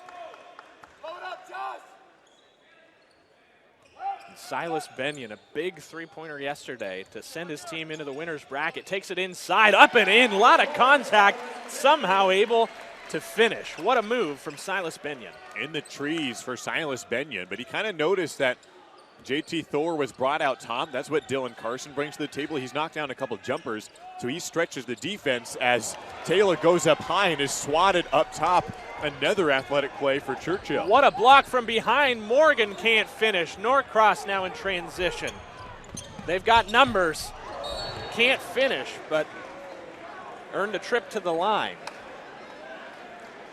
And Silas Benyon, a big three-pointer yesterday to send his team into the winner's bracket. Takes it inside, up and in, a lot of contact, somehow able to finish. What a move from Silas Benyon. In the trees for Silas Benyon, but he kind of noticed that JT Thor was brought out top. That's what Dylan Carson brings to the table. He's knocked down a couple jumpers, so he stretches the defense as Taylor goes up high and is swatted up top. Another athletic play for Churchill. What a block from behind. Morgan can't finish. Norcross now in transition. They've got numbers. Can't finish, but earned a trip to the line.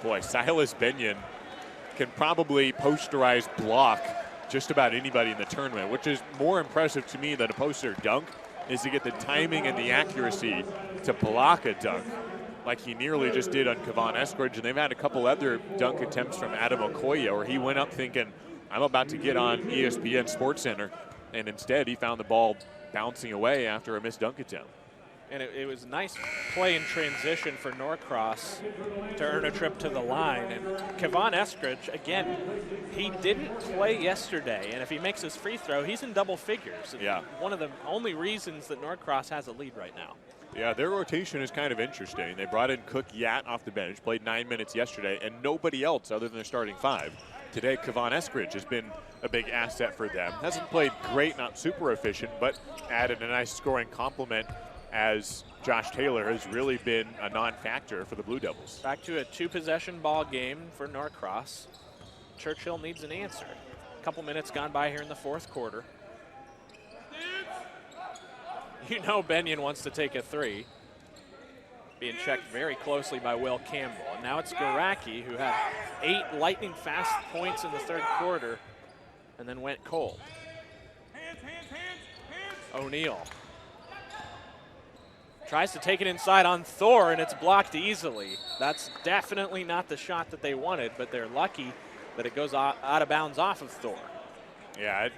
Boy, Silas Benyon can probably posterize block just about anybody in the tournament. Which is more impressive to me than a poster dunk is to get the timing and the accuracy to block a dunk like he nearly just did on Kevon Eskridge. And they've had a couple other dunk attempts from Adam Okoye where he went up thinking, I'm about to get on ESPN SportsCenter, and instead he found the ball bouncing away after a missed dunk attempt. And it was a nice play in transition for Norcross to earn a trip to the line. And Kevon Eskridge, again, he didn't play yesterday. And if he makes his free throw, he's in double figures. Yeah. One of the only reasons that Norcross has a lead right now. Yeah, their rotation is kind of interesting. They brought in Cook Yatt off the bench, played 9 minutes yesterday, and nobody else other than their starting 5. Today, Kevon Eskridge has been a big asset for them. Hasn't played great, not super efficient, but added a nice scoring complement as Josh Taylor has really been a non-factor for the Blue Devils. Back to a 2-possession ball game for Norcross. Churchill needs an answer. A couple minutes gone by here in the fourth quarter. You know Benyon wants to take a three. Being checked very closely by Will Campbell. And now it's Garacki, who had 8 lightning-fast points in the third quarter and then went cold. O'Neill tries to take it inside on Thor, and it's blocked easily. That's definitely not the shot that they wanted, but they're lucky that it goes out of bounds off of Thor. Yeah,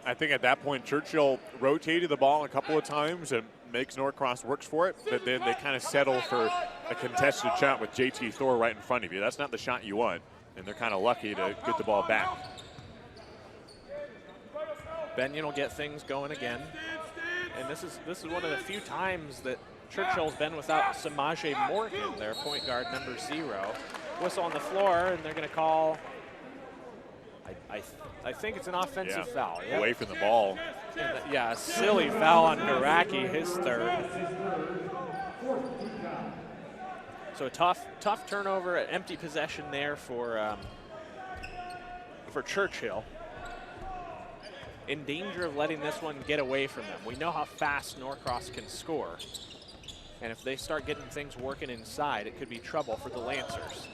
I think at that point Churchill rotated the ball a couple of times and makes Norcross works for it, but then they kind of settle for a contested shot with JT Thor right in front of you. That's not the shot you want, and they're kind of lucky to get the ball back. Benyon will get things going again. And this is one of the few times that Churchill's been without Samaje Morgan, their point guard number 0. Whistle on the floor, and they're going to call, I think it's an offensive foul. Yep. Away from the ball. Yeah, a silly foul on Garacki, his third. So a tough turnover, an empty possession there for Churchill. In danger of letting this one get away from them. We know how fast Norcross can score. And if they start getting things working inside, it could be trouble for the Lancers.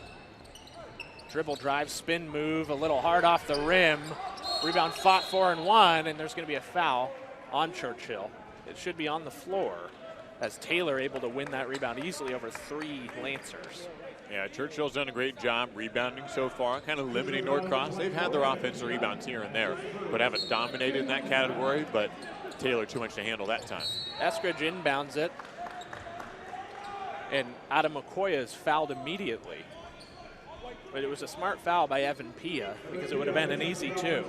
Dribble drive, spin move, a little hard off the rim. Rebound fought for and won, and there's going to be a foul on Churchill. It should be on the floor as Taylor able to win that rebound easily over 3 Lancers. Yeah, Churchill's done a great job rebounding so far, kind of limiting Norcross. They've had their offensive rebounds here and there, but haven't dominated in that category, but Taylor too much to handle that time. Eskridge inbounds it, and Adam McCoy is fouled immediately. But it was a smart foul by Evan Pia because it would have been an easy 2.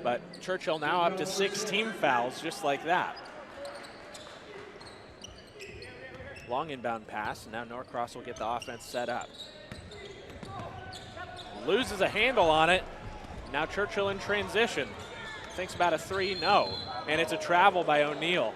But Churchill now up to 6 team fouls just like that. Long inbound pass, and now Norcross will get the offense set up. Loses a handle on it. Now Churchill in transition. Thinks about a 3, no. And it's a travel by O'Neal.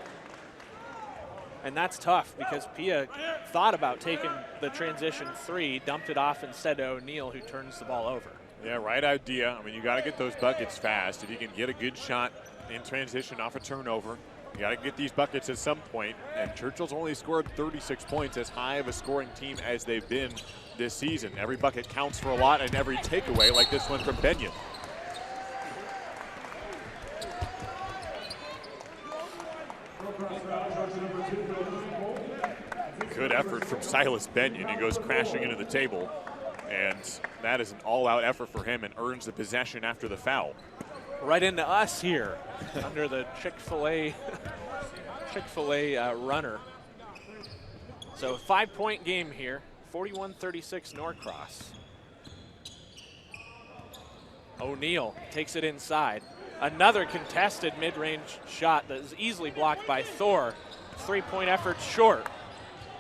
And that's tough because Pia thought about taking the transition 3, dumped it off instead to O'Neal, who turns the ball over. Yeah, right idea. I mean, you got to get those buckets fast. If you can get a good shot in transition off a turnover, you got to get these buckets at some point. And Churchill's only scored 36 points, as high of a scoring team as they've been this season. Every bucket counts for a lot, and every takeaway, like this one from Benyon. Good effort from Silas Benyon. He goes crashing into the table, and that is an all-out effort for him and earns the possession after the foul. Right into us here under the Chick-fil-A runner. So 5-point game here, 41-36 Norcross. O'Neal takes it inside. Another contested mid-range shot that is easily blocked by Thor. 3-point effort short.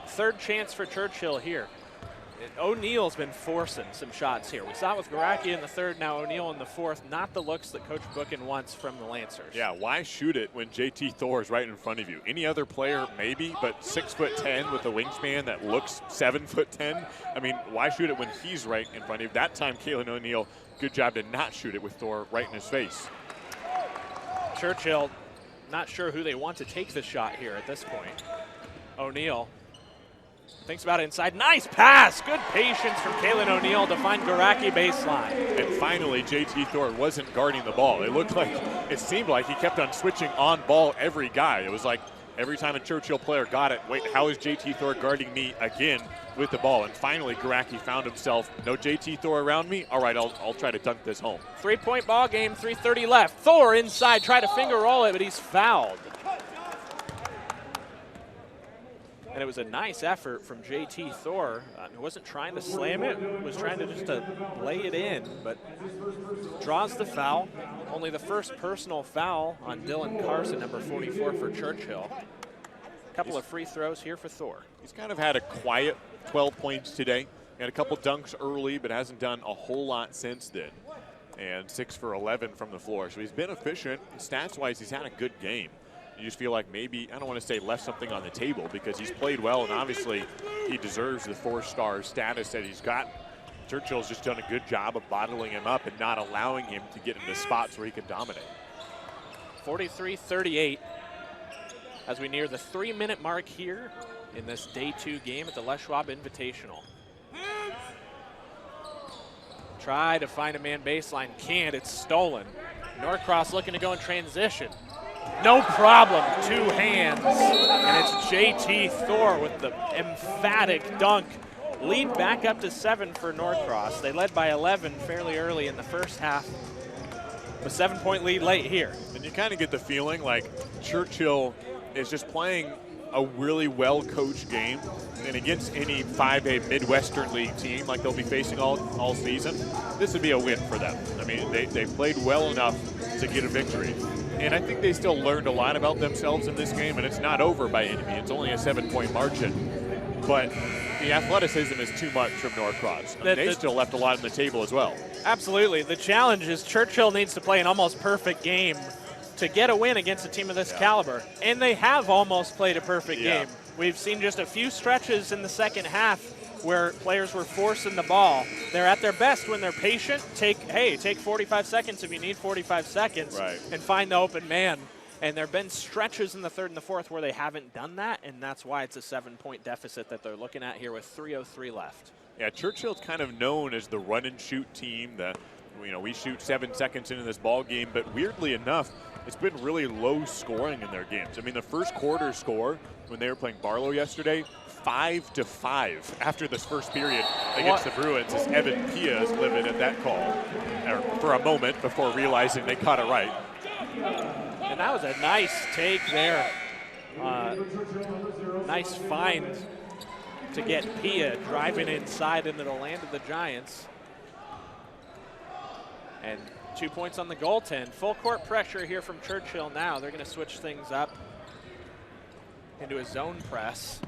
Third chance for Churchill here. O'Neal's been forcing some shots here. We saw it with Garacki in the 3rd, now O'Neal in the 4th. Not the looks that Coach Bookin wants from the Lancers. Yeah, why shoot it when JT Thor is right in front of you? Any other player, maybe, but 6'10" with a wingspan that looks 7'10". I mean, why shoot it when he's right in front of you? That time, Kalen O'Neal, good job to not shoot it with Thor right in his face. Churchill, not sure who they want to take the shot here at this point. O'Neal thinks about it inside. Nice pass. Good patience from Kalen O'Neal to find Garacki baseline. And finally, JT Thor wasn't guarding the ball. It seemed like he kept on switching on ball every guy. It was like every time a Churchill player got it, wait, how is JT Thor guarding me again with the ball? And finally, Garacki found himself, no JT Thor around me? All right, I'll try to dunk this home. 3-point ball game, 3:30 left. Thor inside, try to finger roll it, but he's fouled. And it was a nice effort from JT Thor. He wasn't trying to slam it, was trying to just lay it in, but draws the foul. Only the first personal foul on Dylan Carson, number 44 for Churchill. A couple of free throws here for Thor. He's kind of had a quiet 12 points today. He had a couple dunks early, but hasn't done a whole lot since then. And 6 for 11 from the floor. So he's been efficient. Stats-wise, he's had a good game. You just feel like maybe, I don't want to say left something on the table, because he's played well, and obviously he deserves the 4-star status that he's got. Churchill's just done a good job of bottling him up and not allowing him to get into spots where he can dominate. 43-38 as we near the 3-minute mark here in this day 2 game at the Schwab Invitational. Try to find a man baseline, can't, it's stolen. Norcross looking to go in transition. No problem, 2 hands, and it's JT Thor with the emphatic dunk. Lead back up to 7 for Norcross. They led by 11 fairly early in the first half. A 7-point lead late here. And you kind of get the feeling like Churchill is just playing a really well-coached game, and against any 5A Midwestern League team like they'll be facing all season, this would be a win for them. I mean, they played well enough to get a victory. And I think they still learned a lot about themselves in this game, and it's not over by any means. It's only a 7-point margin. But the athleticism is too much from Norcross. I mean, they still left a lot on the table as well. Absolutely. The challenge is Churchill needs to play an almost perfect game to get a win against a team of this caliber. And they have almost played a perfect game. We've seen just a few stretches in the second half where players were forcing the ball. They're at their best when they're patient. Take 45 seconds if you need 45 seconds, right, and find the open man. And there have been stretches in the third and the fourth where they haven't done that, and that's why it's a 7-point deficit that they're looking at here with 3:03 left. Yeah, Churchill's kind of known as the run and shoot team. We shoot 7 seconds into this ball game, but weirdly enough, it's been really low scoring in their games. I mean, the first quarter score when they were playing Barlow yesterday, 5-5 after this first period against the Bruins, as Evan Pia is livid at that call for a moment before realizing they caught it right. And that was a nice take there. Nice find to get Pia driving inside into the land of the Giants. And 2 points on the goaltend. Full court pressure here from Churchill now. They're going to switch things up into a zone press.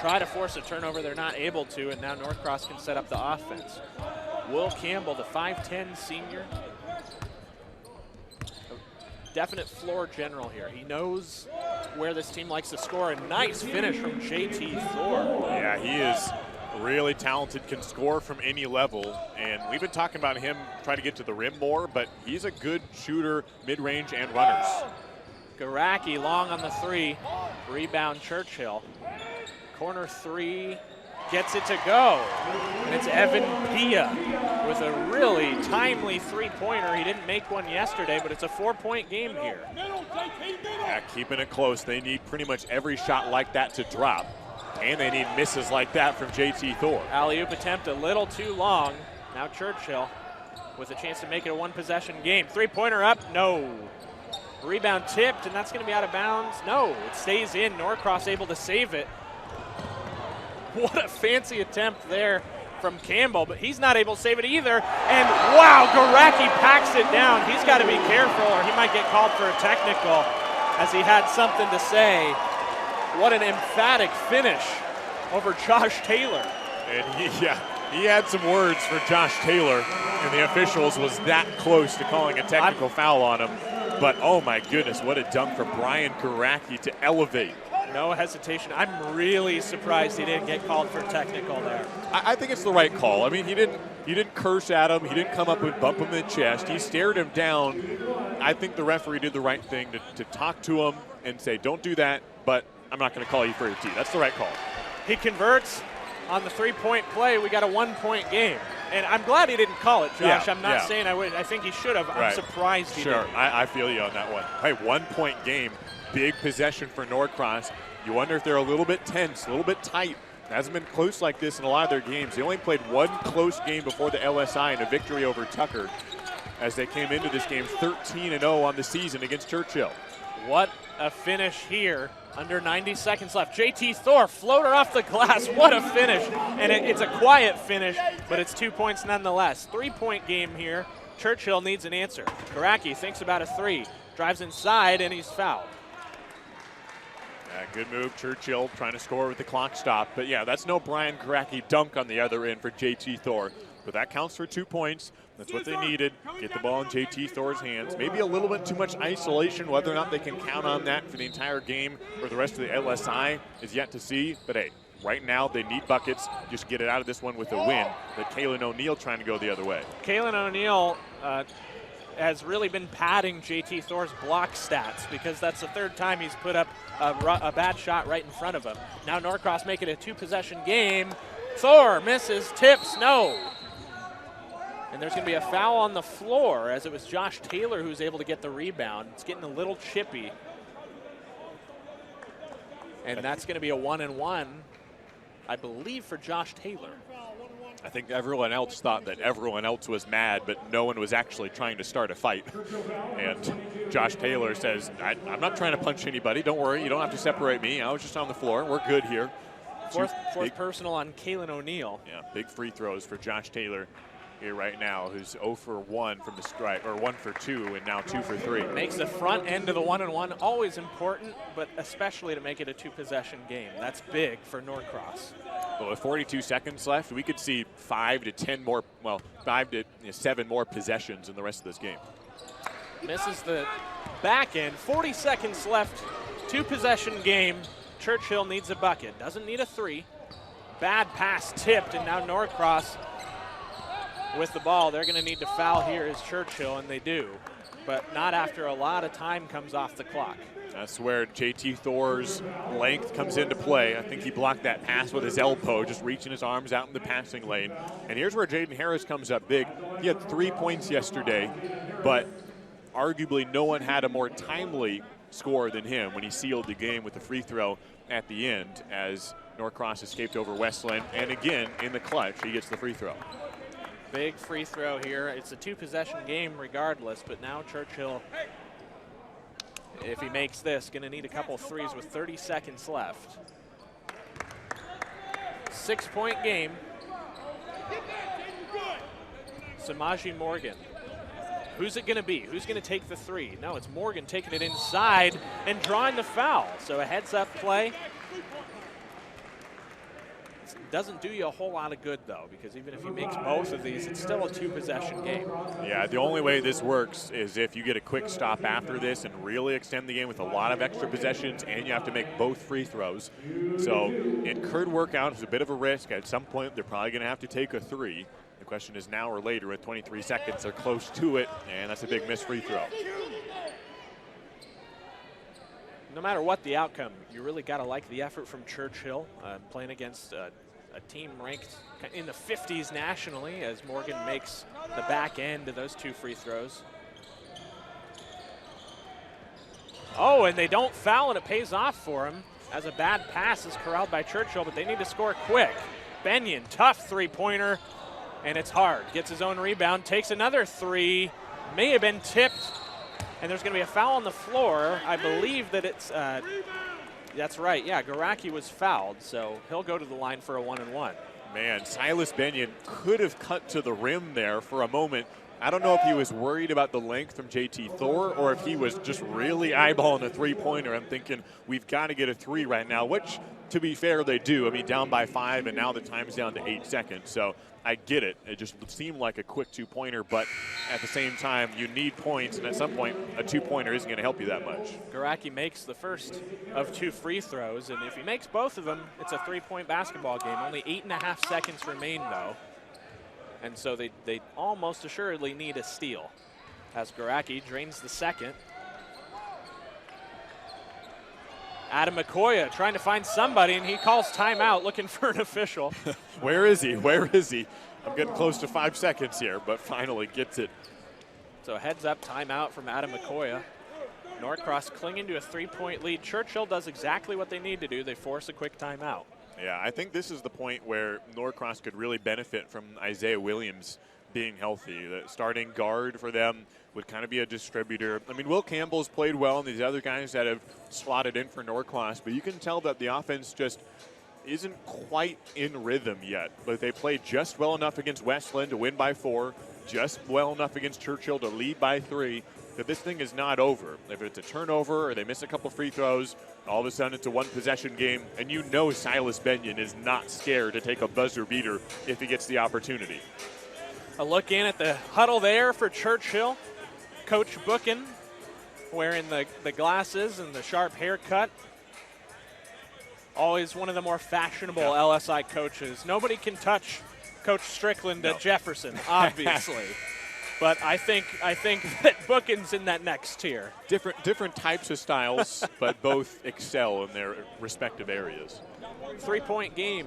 Try to force a turnover. They're not able to, and now Norcross can set up the offense. Will Campbell, the 5'10 senior. Definite floor general here. He knows where this team likes to score. A nice finish from JT Thor. Yeah, he is really talented, can score from any level, and we've been talking about him trying to get to the rim more, but he's a good shooter, mid-range and runners. Garacki long on the 3. Rebound Churchill. Corner 3. Gets it to go. And it's Evan Pia with a really timely 3-pointer. He didn't make one yesterday, but it's a 4-point game here. Yeah, keeping it close. They need pretty much every shot like that to drop. And they need misses like that from JT Thor. Alley-oop attempt a little too long. Now Churchill with a chance to make it a 1-possession game. 3-pointer up, no. Rebound tipped, and that's going to be out of bounds. No, it stays in. Norcross able to save it. What a fancy attempt there from Campbell, but he's not able to save it either. And wow, Garacki packs it down. He's got to be careful or he might get called for a technical as he had something to say. What an emphatic finish over Josh Taylor. And he had some words for Josh Taylor, and the officials was that close to calling a technical foul on him. But oh my goodness, what a dunk for Brian Garacki to elevate. No hesitation. I'm really surprised he didn't get called for technical there. I think it's the right call. I mean, he didn't curse at him. He didn't come up and bump him in the chest. He stared him down. I think the referee did the right thing to talk to him and say, don't do that, but I'm not going to call you for your tee. That's the right call. He converts on the 3-point play. We got a 1-point game. And I'm glad he didn't call it, Josh. Yeah, I'm not saying I would. I think he should have. I'm surprised he didn't. Sure, I feel you on that one. Hey, 1-point game. Big possession for Norcross. You wonder if they're a little bit tense, a little bit tight. It hasn't been close like this in a lot of their games. They only played one close game before the LSI in a victory over Tucker as they came into this game 13-0 on the season against Churchill. What a finish here. Under 90 seconds left. JT Thor, floater off the glass. What a finish. And it's a quiet finish, but it's 2 points nonetheless. 3-point game here. Churchill needs an answer. Garacki thinks about a 3. Drives inside, and he's fouled. Good move, Churchill trying to score with the clock stop. But yeah, that's no Brian Garacki dunk on the other end for JT Thor. But that counts for 2 points. That's what they needed. Get the ball in JT Thor's hands. Maybe a little bit too much isolation. Whether or not they can count on that for the entire game or the rest of the LSI is yet to see. But hey, right now they need buckets. Just get it out of this one with a win. But Kalen O'Neill trying to go the other way. Kalen O'Neill has really been padding JT Thor's block stats because that's the 3rd time he's put up a bad shot right in front of him. Now Norcross make it a 2-possession game. Thor misses, tips, no. And there's going to be a foul on the floor as it was Josh Taylor who was able to get the rebound. It's getting a little chippy. And that's going to be a 1-and-1, I believe, for Josh Taylor. I think everyone else thought that everyone else was mad, but no one was actually trying to start a fight. And Josh Taylor says, I'm not trying to punch anybody. Don't worry. You don't have to separate me. I was just on the floor. We're good here. Fourth personal on Kalen O'Neill. Yeah, big free throws for Josh Taylor here right now, who's 0 for 1 from the strike, or 1 for 2, and now 2 for 3. Makes the front end of the 1-and-1 always important, but especially to make it a 2-possession game. That's big for Norcross. Well, with 42 seconds left, we could see 5 to 10 more, 5 to 7 more possessions in the rest of this game. Misses the back end. 40 seconds left. 2-possession game. Churchill needs a bucket. Doesn't need a 3. Bad pass tipped, and now Norcross with the ball. They're going to need to foul here is Churchill, and they do, but not after a lot of time comes off the clock. That's where JT Thor's length comes into play. I think he blocked that pass with his elbow, just reaching his arms out in the passing lane. And here's where Jaden Harris comes up big. He had 3 points yesterday, but arguably no one had a more timely score than him when he sealed the game with the free throw at the end as Norcross escaped over Westland. And again, in the clutch, he gets the free throw. Big free throw here. It's a 2-possession game regardless, but now Churchill, if he makes this, going to need a couple threes with 30 seconds left. 6-point game. Samaji Morgan. Who's it going to be? Who's going to take the three? No, it's Morgan taking it inside and drawing the foul. So a heads-up play. Doesn't do you a whole lot of good, though, because even if he makes both of these, it's still a 2-possession game. Yeah, the only way this works is if you get a quick stop after this and really extend the game with a lot of extra possessions, and you have to make both free throws. So it could work out as a bit of a risk. At some point, they're probably going to have to take a three. The question is now or later with 23 seconds. They're close to it, and that's a big missed free throw. No matter what the outcome, you really got to like the effort from Churchill, playing against a team ranked in the 50s nationally, as Morgan makes the back end of those 2 free throws. Oh, and they don't foul, and it pays off for him as a bad pass is corralled by Churchill, but they need to score quick. Benyon, tough three-pointer, and it's hard. Gets his own rebound, takes another three, may have been tipped, and there's going to be a foul on the floor. I believe that it's that's right, yeah, Garacki was fouled, so he'll go to the line for a 1-and-1. Man, Silas Benyon could have cut to the rim there for a moment. I don't know if he was worried about the length from JT Thor or if he was just really eyeballing a three-pointer. I'm thinking we've got to get a three right now, which, to be fair, they do. I mean, down by 5, and now the time's down to 8 seconds. So I get it. It just seemed like a quick two-pointer, but at the same time, you need points, and at some point, a two-pointer isn't going to help you that much. Garacki makes the first of 2 free throws, and if he makes both of them, it's a 3-point basketball game. Only 8.5 seconds remain, though. And so they almost assuredly need a steal as Garacki drains the second. Adam McCoya trying to find somebody, and he calls timeout looking for an official. Where is he? Where is he? I'm getting close to 5 seconds here, but finally gets it. So heads up timeout from Adam McCoya. Norcross clinging to a 3-point lead. Churchill does exactly what they need to do. They force a quick timeout. Yeah, I think this is the point where Norcross could really benefit from Isaiah Williams being healthy. The starting guard for them would kind of be a distributor. I mean, Will Campbell's played well, and these other guys that have slotted in for Norcross, but you can tell that the offense just isn't quite in rhythm yet. But they played just well enough against Westland to win by 4, just well enough against Churchill to lead by 3. That this thing is not over. If it's a turnover or they miss a couple free throws, all of a sudden it's a 1-possession game, and you know Silas Benyon is not scared to take a buzzer beater if he gets the opportunity. A look in at the huddle there for Churchill. Coach Bookin wearing the glasses and the sharp haircut. Always one of the more fashionable LSI coaches. Nobody can touch Coach Strickland at Jefferson, obviously. But I think that Bookin's in that next tier. Different types of styles, but both excel in their respective areas. 3-point game.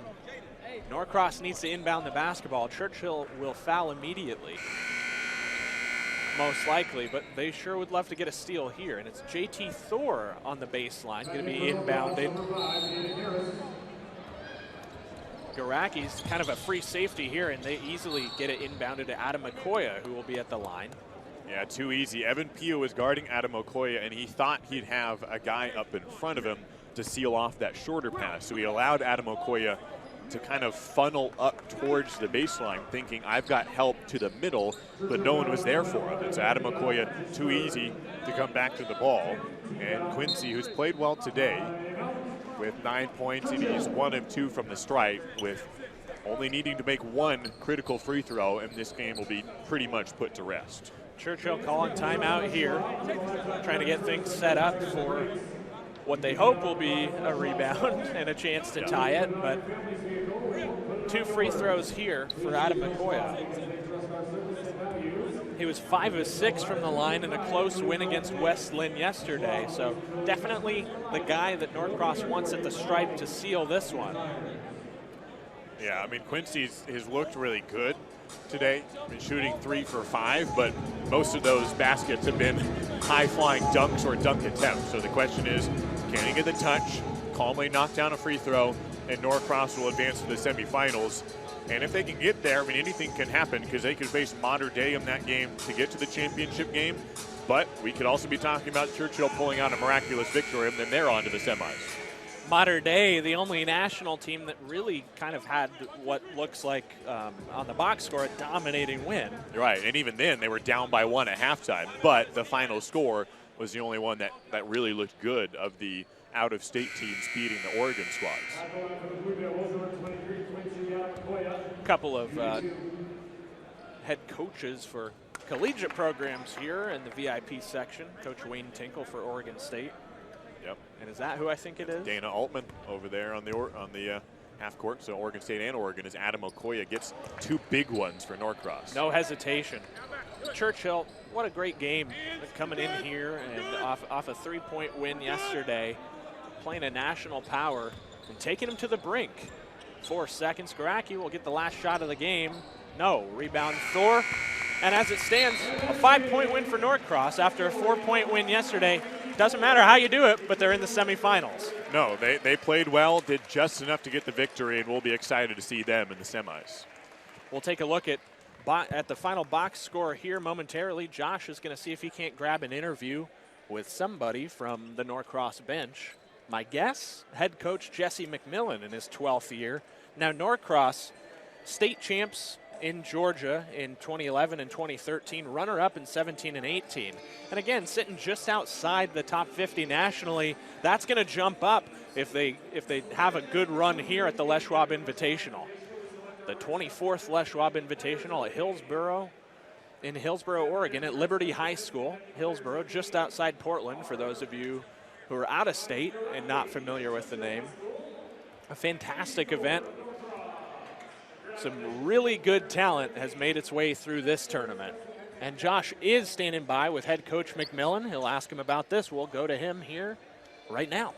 Norcross needs to inbound the basketball. Churchill will foul immediately, most likely, but they sure would love to get a steal here. And it's JT Thor on the baseline, going to be inbounded. Garacki's kind of a free safety here, and they easily get it inbounded to Adam McCoya, who will be at the line. Yeah, too easy. Evan Pio was guarding Adam Okoye, and he thought he'd have a guy up in front of him to seal off that shorter pass. So he allowed Adam Okoye to kind of funnel up towards the baseline, thinking I've got help to the middle, but no one was there for him. And so Adam Okoye, too easy to come back to the ball. And Quincy, who's played well today, with 9 points, and he's 1 of 2 from the stripe, with only needing to make 1 critical free throw, and this game will be pretty much put to rest. Churchill calling timeout here, trying to get things set up for what they hope will be a rebound and a chance to tie it, but 2 free throws here for Adam McCoya. He was 5 of 6 from the line in a close win against West Lynn yesterday. So definitely the guy that Norcross wants at the stripe to seal this one. Yeah, I mean, Quincy has looked really good today. Been shooting 3 for 5, but most of those baskets have been high-flying dunks or dunk attempts. So the question is, can he get the touch, calmly knock down a free throw, and Norcross will advance to the semifinals. And if they can get there, I mean, anything can happen because they could face Mater Dei in that game to get to the championship game. But we could also be talking about Churchill pulling out a miraculous victory, and then they're on to the semis. Mater Dei, the only national team that really kind of had what looks like on the box score a dominating win. You're right, and even then they were down by 1 at halftime, but the final score was the only one that really looked good of the out-of-state teams beating the Oregon squads. A couple of head coaches for collegiate programs here in the VIP section. Coach Wayne Tinkle for Oregon State. Yep. And is that who I think it is? Dana Altman over there on the half court. So Oregon State and Oregon as Adam Okoye gets 2 big ones for Norcross. No hesitation. Churchill, what a great game coming in here and off a 3-point win yesterday, playing a national power and taking them to the brink. 4 seconds. Garacki will get the last shot of the game. No. Rebound Thor. And as it stands, a 5-point win for Norcross after a 4-point win yesterday. Doesn't matter how you do it, but they're in the semifinals. No, they played well, did just enough to get the victory, and we'll be excited to see them in the semis. We'll take a look at the final box score here momentarily. Josh is going to see if he can't grab an interview with somebody from the Norcross bench. My guess, head coach Jesse McMillan in his 12th year. Now Norcross, state champs in Georgia in 2011 and 2013, runner-up in 17 and 18. And again, sitting just outside the top 50 nationally. That's going to jump up if they have a good run here at the Les Schwab Invitational. The 24th Les Schwab Invitational at Hillsboro, in Hillsboro, Oregon, at Liberty High School. Hillsboro, just outside Portland, for those of you who are out of state and not familiar with the name. A fantastic event. Some really good talent has made its way through this tournament. And Josh is standing by with head coach McMillan. He'll ask him about this. We'll go to him here right now.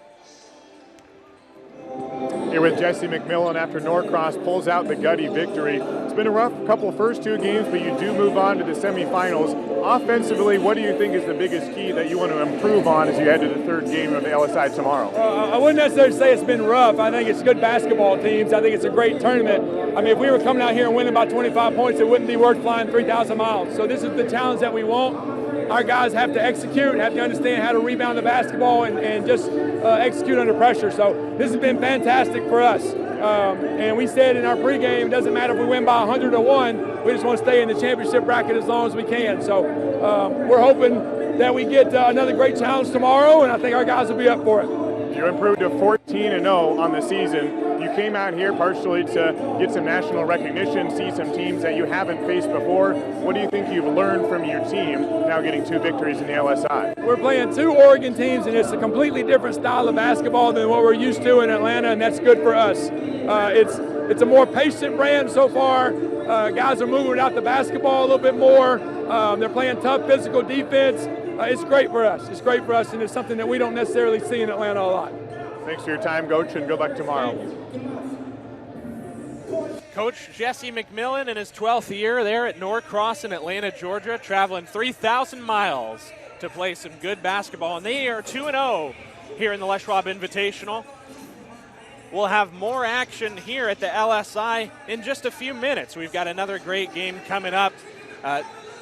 Here with Jesse McMillan after Norcross pulls out the gutty victory. It's been a rough couple of first 2 games, but you do move on to the semifinals. Offensively, what do you think is the biggest key that you want to improve on as you head to the 3rd game of the LSI tomorrow? I wouldn't necessarily say it's been rough. I think it's good basketball teams. I think it's a great tournament. I mean, if we were coming out here and winning by 25 points, it wouldn't be worth flying 3,000 miles. So this is the challenge that we want. Our guys have to execute, have to understand how to rebound the basketball and just execute under pressure. So this has been fantastic for us. And we said in our pregame, it doesn't matter if we win by 100 or 1, we just want to stay in the championship bracket as long as we can. So we're hoping that we get another great challenge tomorrow, and I think our guys will be up for it. You improved to 14-0 on the season. You came out here partially to get some national recognition, see some teams that you haven't faced before. What do you think you've learned from your team now getting 2 victories in the LSI? We're playing 2 Oregon teams, and it's a completely different style of basketball than what we're used to in Atlanta, and that's good for us. It's a more patient brand so far. Guys are moving without the basketball a little bit more. They're playing tough physical defense. It's great for us. It's great for us, and it's something that we don't necessarily see in Atlanta a lot. Thanks for your time, Coach, and good luck tomorrow. Coach Jesse McMillan in his 12th year there at Norcross in Atlanta, Georgia, traveling 3,000 miles to play some good basketball, and they are 2-0 here in the Les Schwab Invitational. We'll have more action here at the LSI in just a few minutes. We've got another great game coming up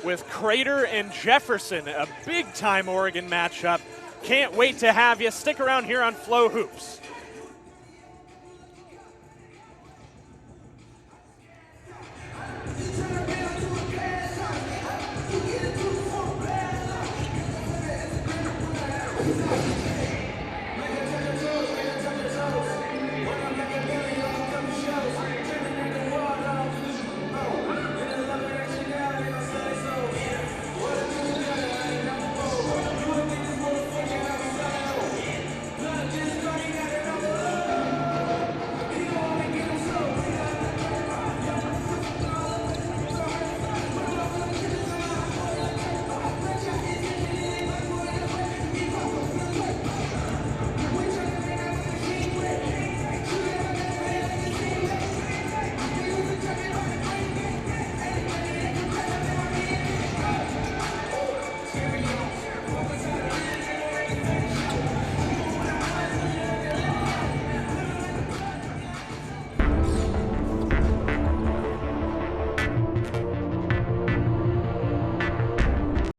with Crater and Jefferson, a big-time Oregon matchup. Can't wait to have you. Stick around here on Flow Hoops.